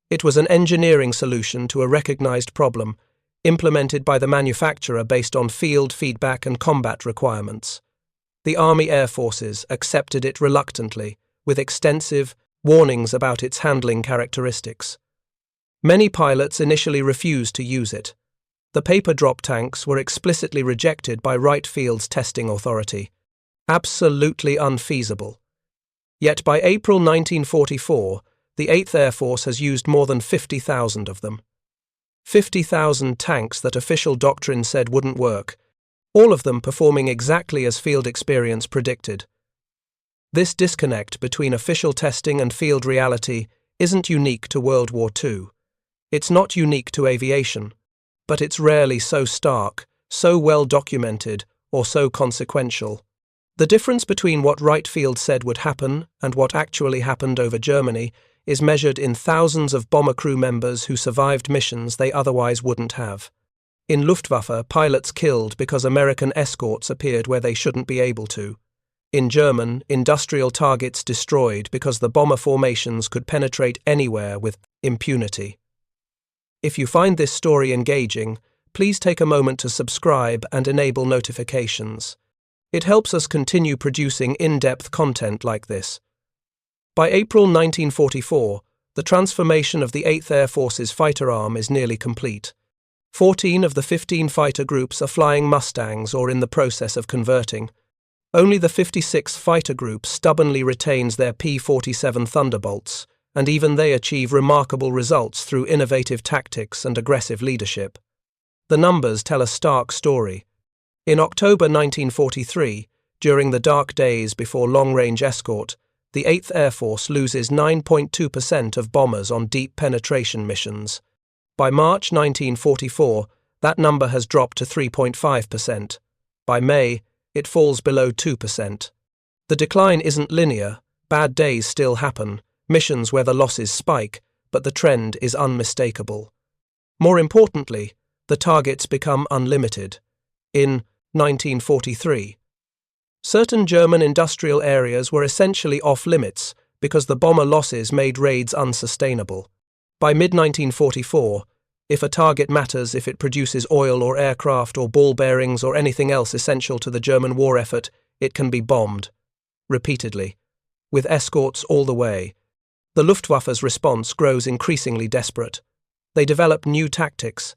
It was an engineering solution to a recognized problem, implemented by the manufacturer based on field feedback and combat requirements. The Army Air Forces accepted it reluctantly, with extensive warnings about its handling characteristics. Many pilots initially refused to use it. The paper drop tanks were explicitly rejected by Wright Field's testing authority. Absolutely unfeasible. Yet by April 1944, the 8th Air Force has used more than 50,000 of them. 50,000 tanks that official doctrine said wouldn't work, all of them performing exactly as field experience predicted. This disconnect between official testing and field reality isn't unique to World War II. It's not unique to aviation, but it's rarely so stark, so well documented, or so consequential. The difference between what Wright Field said would happen and what actually happened over Germany is measured in thousands of bomber crew members who survived missions they otherwise wouldn't have. In Luftwaffe, pilots killed because American escorts appeared where they shouldn't be able to. In German, industrial targets destroyed because the bomber formations could penetrate anywhere with impunity. If you find this story engaging, please take a moment to subscribe and enable notifications. It helps us continue producing in-depth content like this. By April 1944, the transformation of the 8th Air Force's fighter arm is nearly complete. 14 of the 15 fighter groups are flying Mustangs or in the process of converting. Only the 56th Fighter Group stubbornly retains their P-47 Thunderbolts, and even they achieve remarkable results through innovative tactics and aggressive leadership. The numbers tell a stark story. In October 1943, during the dark days before long-range escort, the 8th Air Force loses 9.2% of bombers on deep penetration missions. By March 1944, that number has dropped to 3.5%. By May, it falls below 2%. The decline isn't linear. Bad days still happen, missions where the losses spike, but the trend is unmistakable. More importantly, the targets become unlimited. In 1943, certain German industrial areas were essentially off-limits because the bomber losses made raids unsustainable. By mid-1944, if a target matters if it produces oil or aircraft or ball bearings or anything else essential to the German war effort, it can be bombed. Repeatedly. With escorts all the way. The Luftwaffe's response grows increasingly desperate. They develop new tactics.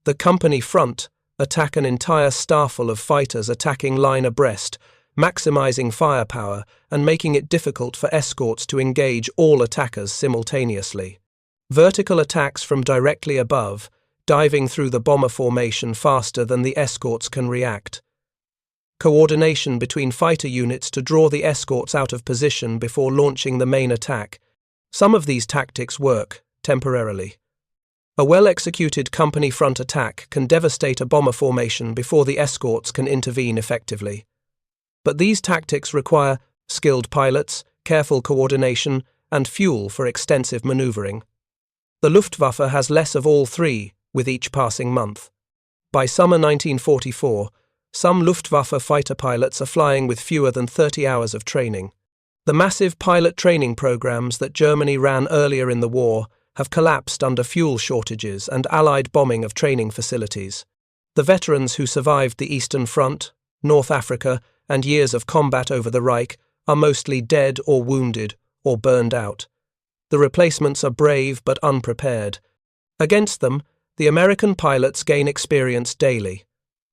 The company front attack an entire starful of fighters attacking line abreast, maximizing firepower and making it difficult for escorts to engage all attackers simultaneously. Vertical attacks from directly above, diving through the bomber formation faster than the escorts can react. Coordination between fighter units to draw the escorts out of position before launching the main attack. Some of these tactics work, temporarily. A well-executed company front attack can devastate a bomber formation before the escorts can intervene effectively. But these tactics require skilled pilots, careful coordination, and fuel for extensive maneuvering. The Luftwaffe has less of all three with each passing month. By summer 1944, some Luftwaffe fighter pilots are flying with fewer than 30 hours of training. The massive pilot training programs that Germany ran earlier in the war have collapsed under fuel shortages and Allied bombing of training facilities. The veterans who survived the Eastern Front, North Africa, and years of combat over the Reich are mostly dead or wounded or burned out. The replacements are brave but unprepared. Against them, the American pilots gain experience daily.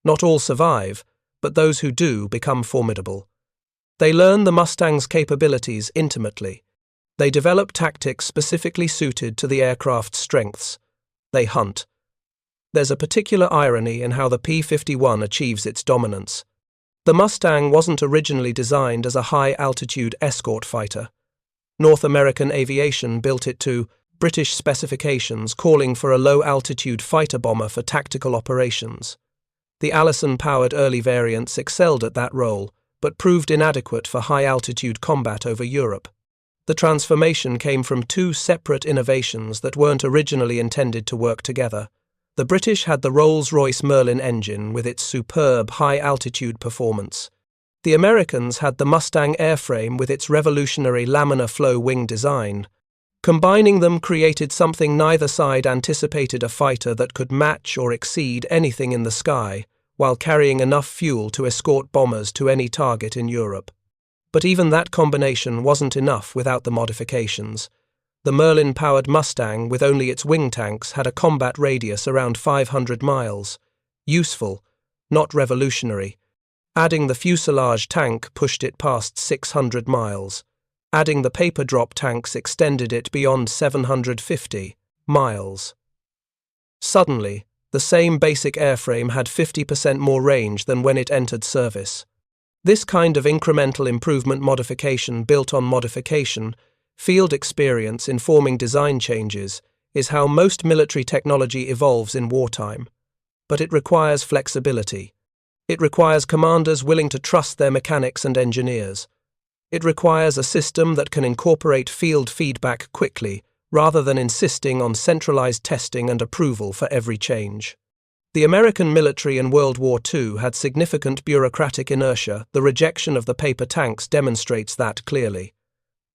Not all survive, but those who do become formidable. They learn the Mustang's capabilities intimately. They develop tactics specifically suited to the aircraft's strengths. They hunt. There's a particular irony in how the P-51 achieves its dominance. The Mustang wasn't originally designed as a high-altitude escort fighter. North American Aviation built it to British specifications, calling for a low-altitude fighter bomber for tactical operations. The Allison-powered early variants excelled at that role, but proved inadequate for high-altitude combat over Europe. The transformation came from two separate innovations that weren't originally intended to work together. The British had the Rolls-Royce Merlin engine with its superb high-altitude performance. The Americans had the Mustang airframe with its revolutionary laminar flow wing design. Combining them created something neither side anticipated: a fighter that could match or exceed anything in the sky, while carrying enough fuel to escort bombers to any target in Europe. But even that combination wasn't enough without the modifications. The Merlin-powered Mustang, with only its wing tanks, had a combat radius around 500 miles. Useful, not revolutionary. Adding the fuselage tank pushed it past 600 miles. Adding the paper drop tanks extended it beyond 750 miles. Suddenly, the same basic airframe had 50% more range than when it entered service. This kind of incremental improvement modification built on modification, field experience informing design changes, is how most military technology evolves in wartime. But it requires flexibility. It requires commanders willing to trust their mechanics and engineers. It requires a system that can incorporate field feedback quickly, rather than insisting on centralized testing and approval for every change. The American military in World War II had significant bureaucratic inertia. The rejection of the paper tanks demonstrates that clearly.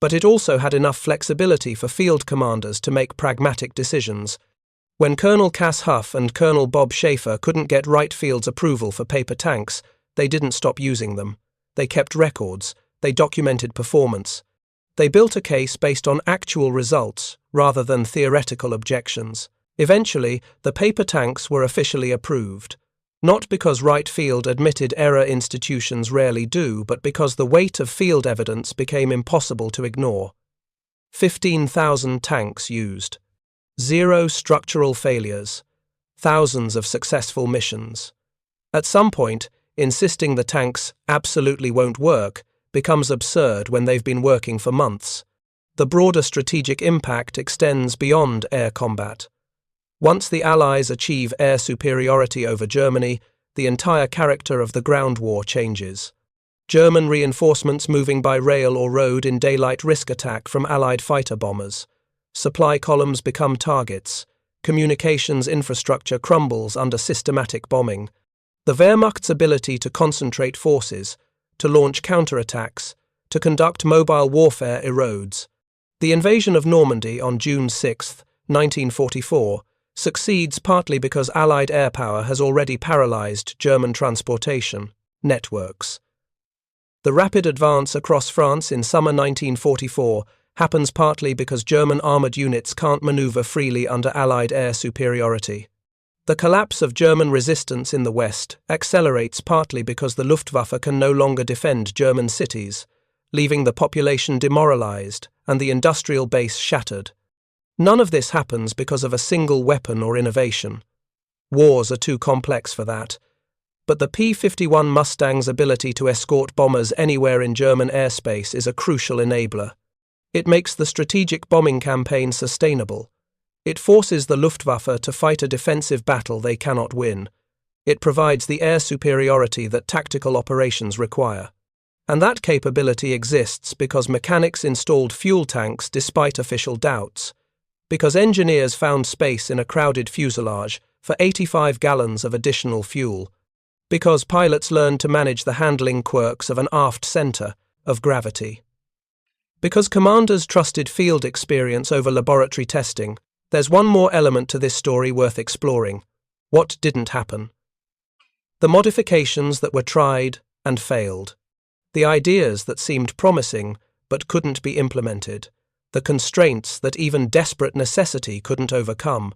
But it also had enough flexibility for field commanders to make pragmatic decisions. When Colonel Cass Huff and Colonel Bob Schaefer couldn't get Wright Field's approval for paper tanks, they didn't stop using them. They kept records. They documented performance. They built a case based on actual results rather than theoretical objections. Eventually, the paper tanks were officially approved, not because Wright Field admitted error institutions rarely do, but because the weight of field evidence became impossible to ignore. 15,000 tanks used. 0 structural failures. Thousands of successful missions. At some point, insisting the tanks absolutely won't work becomes absurd when they've been working for months. The broader strategic impact extends beyond air combat. Once the Allies achieve air superiority over Germany, the entire character of the ground war changes. German reinforcements moving by rail or road in daylight risk attack from Allied fighter bombers. Supply columns become targets. Communications infrastructure crumbles under systematic bombing. The Wehrmacht's ability to concentrate forces, to launch counterattacks, to conduct mobile warfare erodes. The invasion of Normandy on June 6, 1944, succeeds partly because Allied air power has already paralyzed German transportation networks. The rapid advance across France in summer 1944 happens partly because German armored units can't maneuver freely under Allied air superiority. The collapse of German resistance in the West accelerates partly because the Luftwaffe can no longer defend German cities, leaving the population demoralized and the industrial base shattered. None of this happens because of a single weapon or innovation. Wars are too complex for that. But the P-51 Mustang's ability to escort bombers anywhere in German airspace is a crucial enabler. It makes the strategic bombing campaign sustainable. It forces the Luftwaffe to fight a defensive battle they cannot win. It provides the air superiority that tactical operations require. And that capability exists because mechanics installed fuel tanks despite official doubts, because engineers found space in a crowded fuselage for 85 gallons of additional fuel, because pilots learned to manage the handling quirks of an aft center of gravity. Because commanders trusted field experience over laboratory testing, there's one more element to this story worth exploring. What didn't happen? The modifications that were tried and failed. The ideas that seemed promising but couldn't be implemented. The constraints that even desperate necessity couldn't overcome.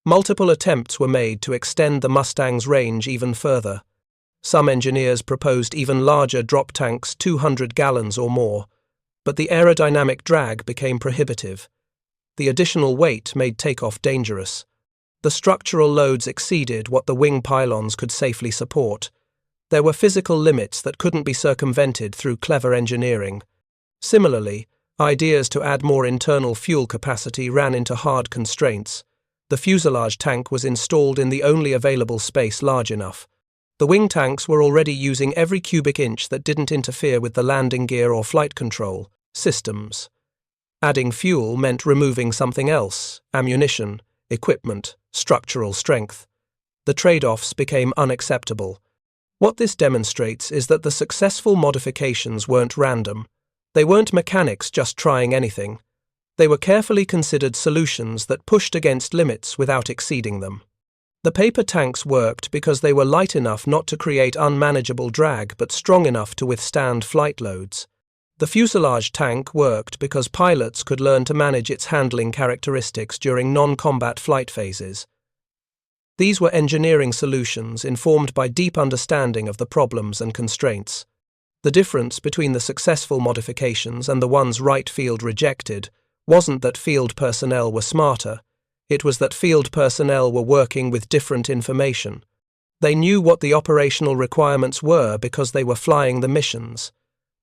Multiple attempts were made to extend the Mustang's range even further. Some engineers proposed even larger drop tanks, 200 gallons or more, but the aerodynamic drag became prohibitive. The additional weight made takeoff dangerous. The structural loads exceeded what the wing pylons could safely support. There were physical limits that couldn't be circumvented through clever engineering. Similarly, ideas to add more internal fuel capacity ran into hard constraints. The fuselage tank was installed in the only available space large enough. The wing tanks were already using every cubic inch that didn't interfere with the landing gear or flight control systems. Adding fuel meant removing something else: ammunition, equipment, structural strength. The trade-offs became unacceptable. What this demonstrates is that the successful modifications weren't random. They weren't mechanics just trying anything. They were carefully considered solutions that pushed against limits without exceeding them. The paper tanks worked because they were light enough not to create unmanageable drag but strong enough to withstand flight loads. The fuselage tank worked because pilots could learn to manage its handling characteristics during non-combat flight phases. These were engineering solutions informed by deep understanding of the problems and constraints. The difference between the successful modifications and the ones Wright Field rejected wasn't that field personnel were smarter. It was that field personnel were working with different information. They knew what the operational requirements were because they were flying the missions.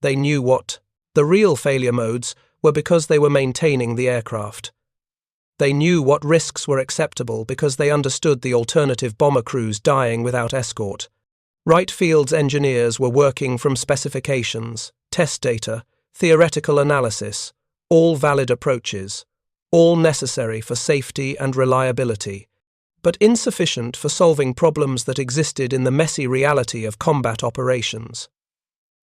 They knew what the real failure modes were because they were maintaining the aircraft. They knew what risks were acceptable because they understood the alternative bomber crews dying without escort. Wright Field's engineers were working from specifications, test data, theoretical analysis, all valid approaches, all necessary for safety and reliability, but insufficient for solving problems that existed in the messy reality of combat operations.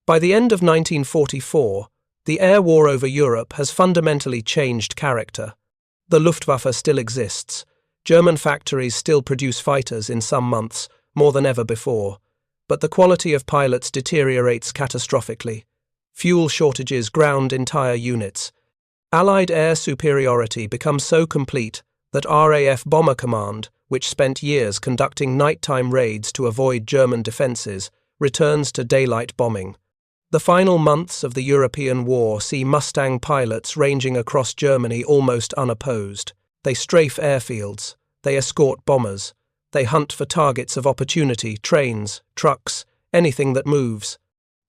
By the end of 1944, the air war over Europe has fundamentally changed character. The Luftwaffe still exists. German factories still produce fighters in some months, more than ever before, but the quality of pilots deteriorates catastrophically. Fuel shortages ground entire units. Allied air superiority becomes so complete that RAF Bomber Command, which spent years conducting nighttime raids to avoid German defences, returns to daylight bombing. The final months of the European war see Mustang pilots ranging across Germany almost unopposed. They strafe airfields, they escort bombers, they hunt for targets of opportunity, trains, trucks, anything that moves.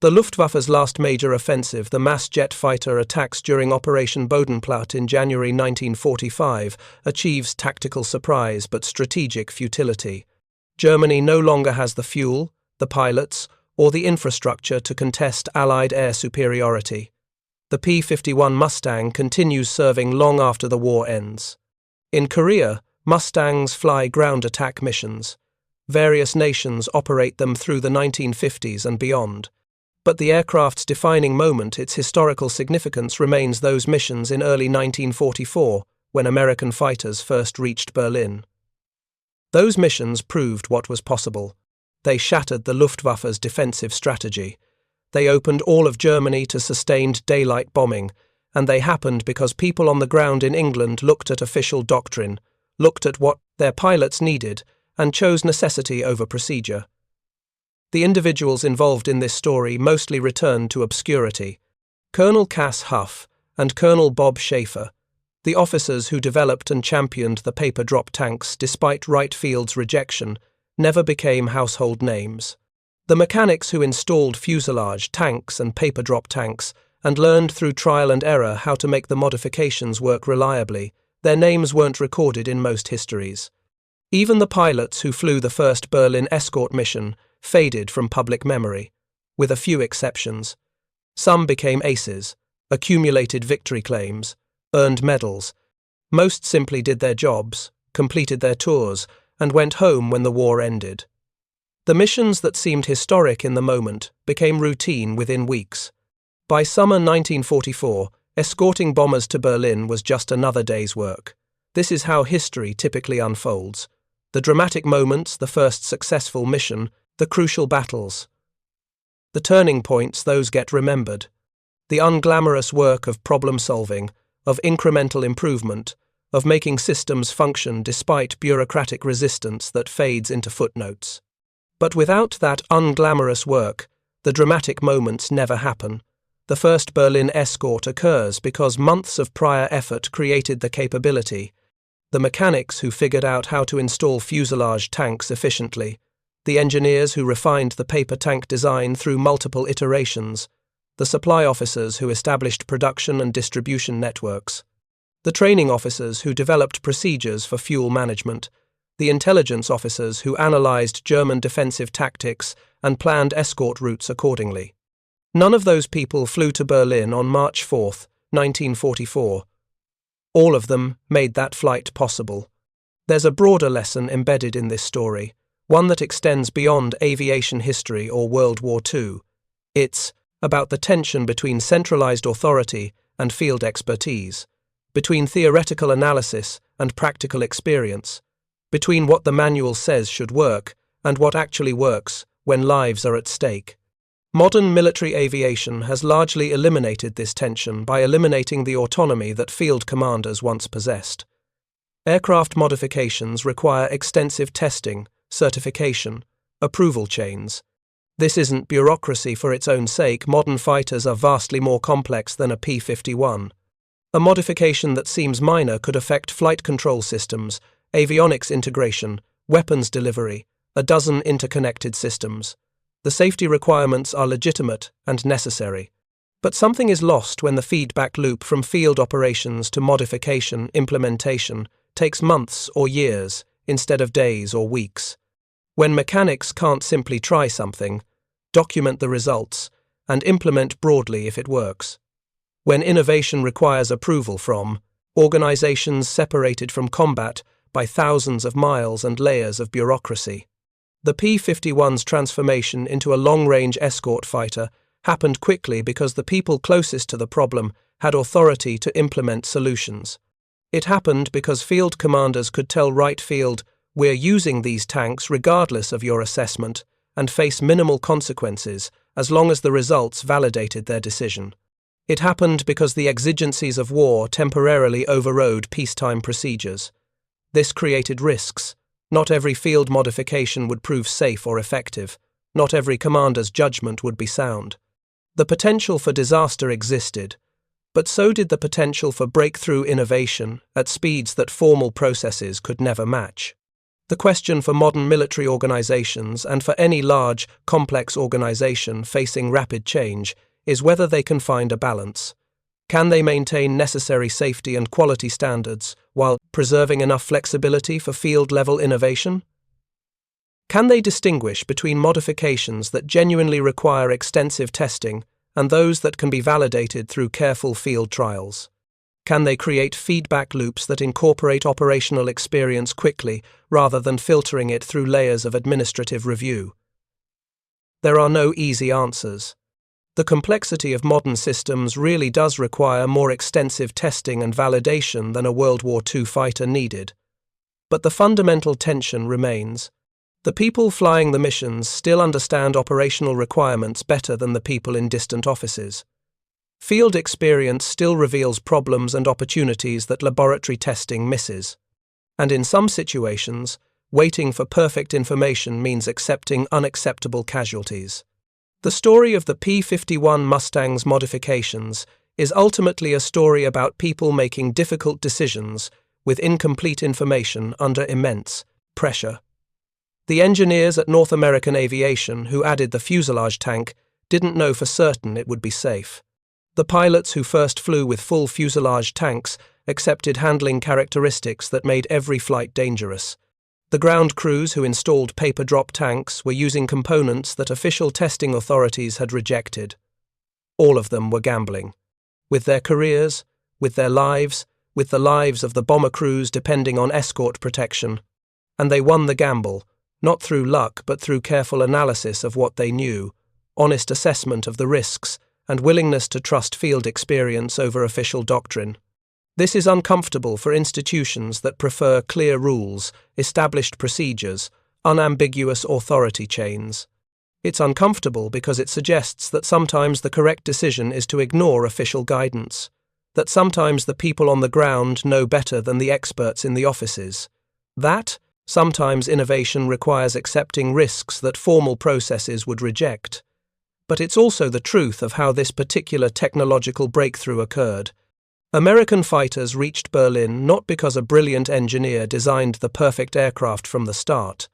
The Luftwaffe's last major offensive, the mass jet fighter attacks during Operation Bodenplatte in January 1945, achieves tactical surprise but strategic futility. Germany no longer has the fuel, the pilots, or the infrastructure to contest Allied air superiority. The P-51 Mustang continues serving long after the war ends. In Korea, Mustangs fly ground attack missions. Various nations operate them through the 1950s and beyond. But the aircraft's defining moment, its historical significance, remains those missions in early 1944, when American fighters first reached Berlin. Those missions proved what was possible. They shattered the Luftwaffe's defensive strategy. They opened all of Germany to sustained daylight bombing, and they happened because people on the ground in England looked at official doctrine, looked at what their pilots needed, and chose necessity over procedure. The individuals involved in this story mostly returned to obscurity. Colonel Cass Huff and Colonel Bob Schaefer, the officers who developed and championed the paper drop tanks despite Wright Field's rejection, never became household names. The mechanics who installed fuselage tanks and paper drop tanks and learned through trial and error how to make the modifications work reliably, their names weren't recorded in most histories. Even the pilots who flew the first Berlin escort mission faded from public memory, with a few exceptions. Some became aces, accumulated victory claims, earned medals. Most simply did their jobs, completed their tours, and went home when the war ended. The missions that seemed historic in the moment became routine within weeks. By summer 1944, escorting bombers to Berlin was just another day's work. This is how history typically unfolds. The dramatic moments, the first successful mission, the crucial battles. The turning points, those get remembered. The unglamorous work of problem-solving, of incremental improvement, of making systems function despite bureaucratic resistance that fades into footnotes. But without that unglamorous work, the dramatic moments never happen. The first Berlin escort occurs because months of prior effort created the capability. The mechanics who figured out how to install fuselage tanks efficiently, the engineers who refined the paper tank design through multiple iterations, the supply officers who established production and distribution networks, the training officers who developed procedures for fuel management, the intelligence officers who analyzed German defensive tactics and planned escort routes accordingly. None of those people flew to Berlin on March 4, 1944. All of them made that flight possible. There's a broader lesson embedded in this story, one that extends beyond aviation history or World War II. It's about the tension between centralized authority and field expertise, between theoretical analysis and practical experience, between what the manual says should work and what actually works when lives are at stake. Modern military aviation has largely eliminated this tension by eliminating the autonomy that field commanders once possessed. Aircraft modifications require extensive testing, certification, approval chains. This isn't bureaucracy for its own sake. Modern fighters are vastly more complex than a P-51. A modification that seems minor could affect flight control systems, avionics integration, weapons delivery, a dozen interconnected systems. The safety requirements are legitimate and necessary. But something is lost when the feedback loop from field operations to modification implementation takes months or years instead of days or weeks. When mechanics can't simply try something, document the results, and implement broadly if it works. When innovation requires approval from organizations separated from combat by thousands of miles and layers of bureaucracy. The P-51's transformation into a long-range escort fighter happened quickly because the people closest to the problem had authority to implement solutions. It happened because field commanders could tell Wright Field, "We're using these tanks regardless of your assessment," and face minimal consequences as long as the results validated their decision. It happened because the exigencies of war temporarily overrode peacetime procedures. This created risks. Not every field modification would prove safe or effective. Not every commander's judgment would be sound. The potential for disaster existed, but so did the potential for breakthrough innovation at speeds that formal processes could never match. The question for modern military organizations and for any large, complex organization facing rapid change is whether they can find a balance. Can they maintain necessary safety and quality standards while preserving enough flexibility for field-level innovation? Can they distinguish between modifications that genuinely require extensive testing and those that can be validated through careful field trials? Can they create feedback loops that incorporate operational experience quickly rather than filtering it through layers of administrative review? There are no easy answers. The complexity of modern systems really does require more extensive testing and validation than a World War II fighter needed. But the fundamental tension remains. The people flying the missions still understand operational requirements better than the people in distant offices. Field experience still reveals problems and opportunities that laboratory testing misses. And in some situations, Waiting for perfect information means accepting unacceptable casualties. The story of the P-51 Mustang's modifications is ultimately a story about people making difficult decisions with incomplete information under immense pressure. The engineers at North American Aviation who added the fuselage tank didn't know for certain it would be safe. The pilots who first flew with full fuselage tanks accepted handling characteristics that made every flight dangerous. The ground crews who installed paper drop tanks were using components that official testing authorities had rejected. All of them were gambling. With their careers, with their lives, with the lives of the bomber crews depending on escort protection. And they won the gamble, not through luck but through careful analysis of what they knew, honest assessment of the risks, and willingness to trust field experience over official doctrine. This is uncomfortable for institutions that prefer clear rules, established procedures, unambiguous authority chains. It's uncomfortable because it suggests that sometimes the correct decision is to ignore official guidance, that sometimes the people on the ground know better than the experts in the offices, that sometimes innovation requires accepting risks that formal processes would reject. But it's also the truth of how this particular technological breakthrough occurred. American fighters reached Berlin not because a brilliant engineer designed the perfect aircraft from the start.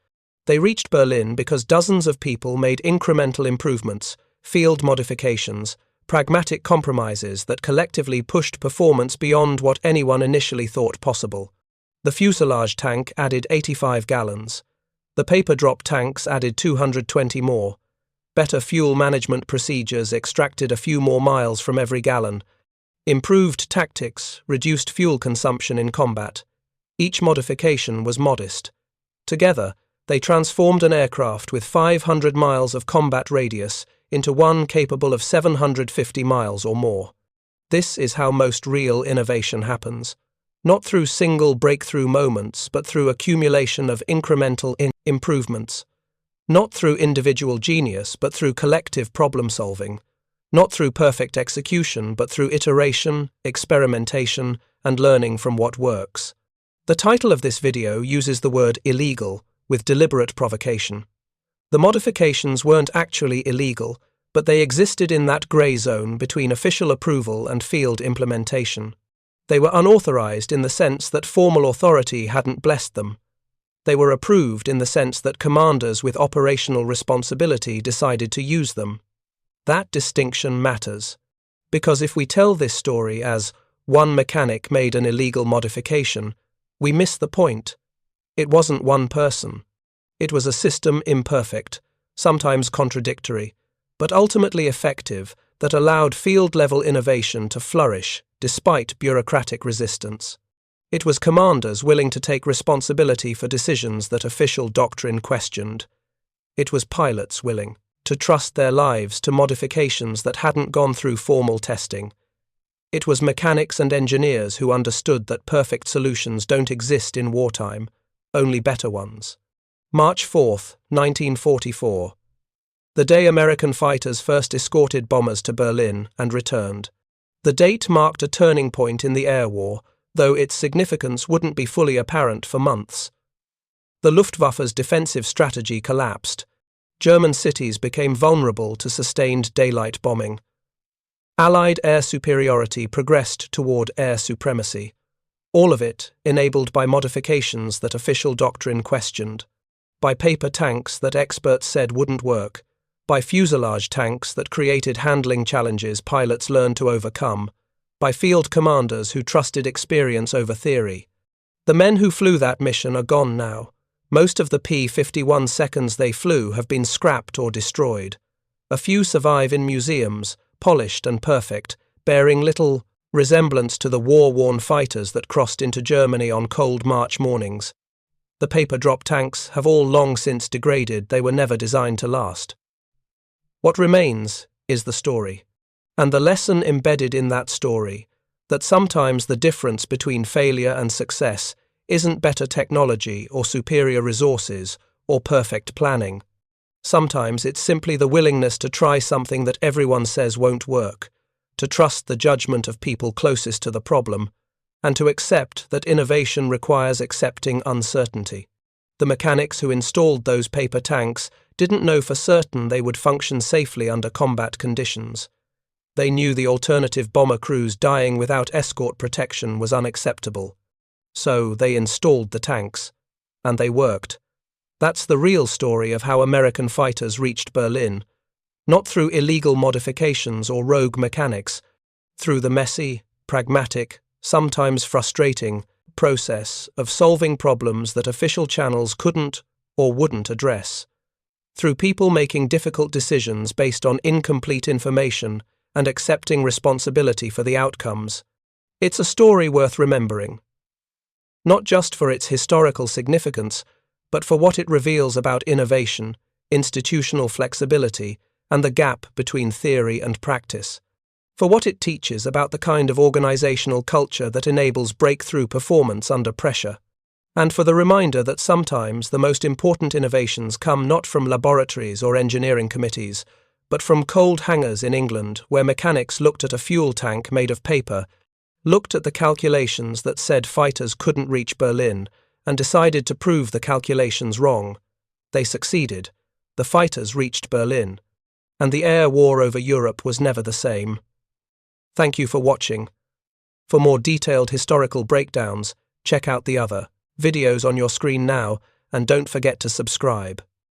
They reached Berlin because dozens of people made incremental improvements, field modifications, pragmatic compromises that collectively pushed performance beyond what anyone initially thought possible. The fuselage tank added 85 gallons. The paper drop tanks added 220 more. Better fuel management procedures extracted a few more miles from every gallon. Improved tactics reduced fuel consumption in combat. Each modification was modest. Together, they transformed an aircraft with 500 miles of combat radius into one capable of 750 miles or more. This is how most real innovation happens. Not through single breakthrough moments, but through accumulation of incremental improvements. Not through individual genius, but through collective problem-solving. Not through perfect execution, but through iteration, experimentation, and learning from what works. The title of this video uses the word illegal with deliberate provocation. The modifications weren't actually illegal, but they existed in that grey zone between official approval and field implementation. They were unauthorized in the sense that formal authority hadn't blessed them. They were approved in the sense that commanders with operational responsibility decided to use them. That distinction matters, because if we tell this story as one mechanic made an illegal modification, we miss the point. It wasn't one person. It was a system imperfect, sometimes contradictory, but ultimately effective that allowed field-level innovation to flourish despite bureaucratic resistance. It was commanders willing to take responsibility for decisions that official doctrine questioned. It was pilots willing to trust their lives to modifications that hadn't gone through formal testing. It was mechanics and engineers who understood that perfect solutions don't exist in wartime, only better ones. March 4, 1944. The day American fighters first escorted bombers to Berlin and returned. The date marked a turning point in the air war, though its significance wouldn't be fully apparent for months. The Luftwaffe's defensive strategy collapsed. German cities became vulnerable to sustained daylight bombing. Allied air superiority progressed toward air supremacy, all of it enabled by modifications that official doctrine questioned, by paper tanks that experts said wouldn't work, by fuselage tanks that created handling challenges pilots learned to overcome, by field commanders who trusted experience over theory. The men who flew that mission are gone now. Most of the P-51 seconds they flew have been scrapped or destroyed. A few survive in museums, polished and perfect, bearing little resemblance to the war-worn fighters that crossed into Germany on cold March mornings. The paper drop tanks have all long since degraded. They were never designed to last. What remains is the story, and the lesson embedded in that story, that sometimes the difference between failure and success isn't better technology or superior resources or perfect planning. Sometimes it's simply the willingness to try something that everyone says won't work, to trust the judgment of people closest to the problem, and to accept that innovation requires accepting uncertainty. The mechanics who installed those paper tanks didn't know for certain they would function safely under combat conditions. They knew the alternative bomber crews dying without escort protection was unacceptable. So they installed the tanks. And they worked. That's the real story of how American fighters reached Berlin. Not through illegal modifications or rogue mechanics, through the messy, pragmatic, sometimes frustrating process of solving problems that official channels couldn't or wouldn't address. Through people making difficult decisions based on incomplete information and accepting responsibility for the outcomes. It's a story worth remembering. Not just for its historical significance, but for what it reveals about innovation, institutional flexibility, and the gap between theory and practice. For what it teaches about the kind of organizational culture that enables breakthrough performance under pressure. And for the reminder that sometimes the most important innovations come not from laboratories or engineering committees, but from cold hangars in England where mechanics looked at a fuel tank made of paper, looked at the calculations that said fighters couldn't reach Berlin, and decided to prove the calculations wrong. They succeeded. The fighters reached Berlin. And the air war over Europe was never the same. Thank you for watching. For more detailed historical breakdowns, check out the other videos on your screen now, and don't forget to subscribe.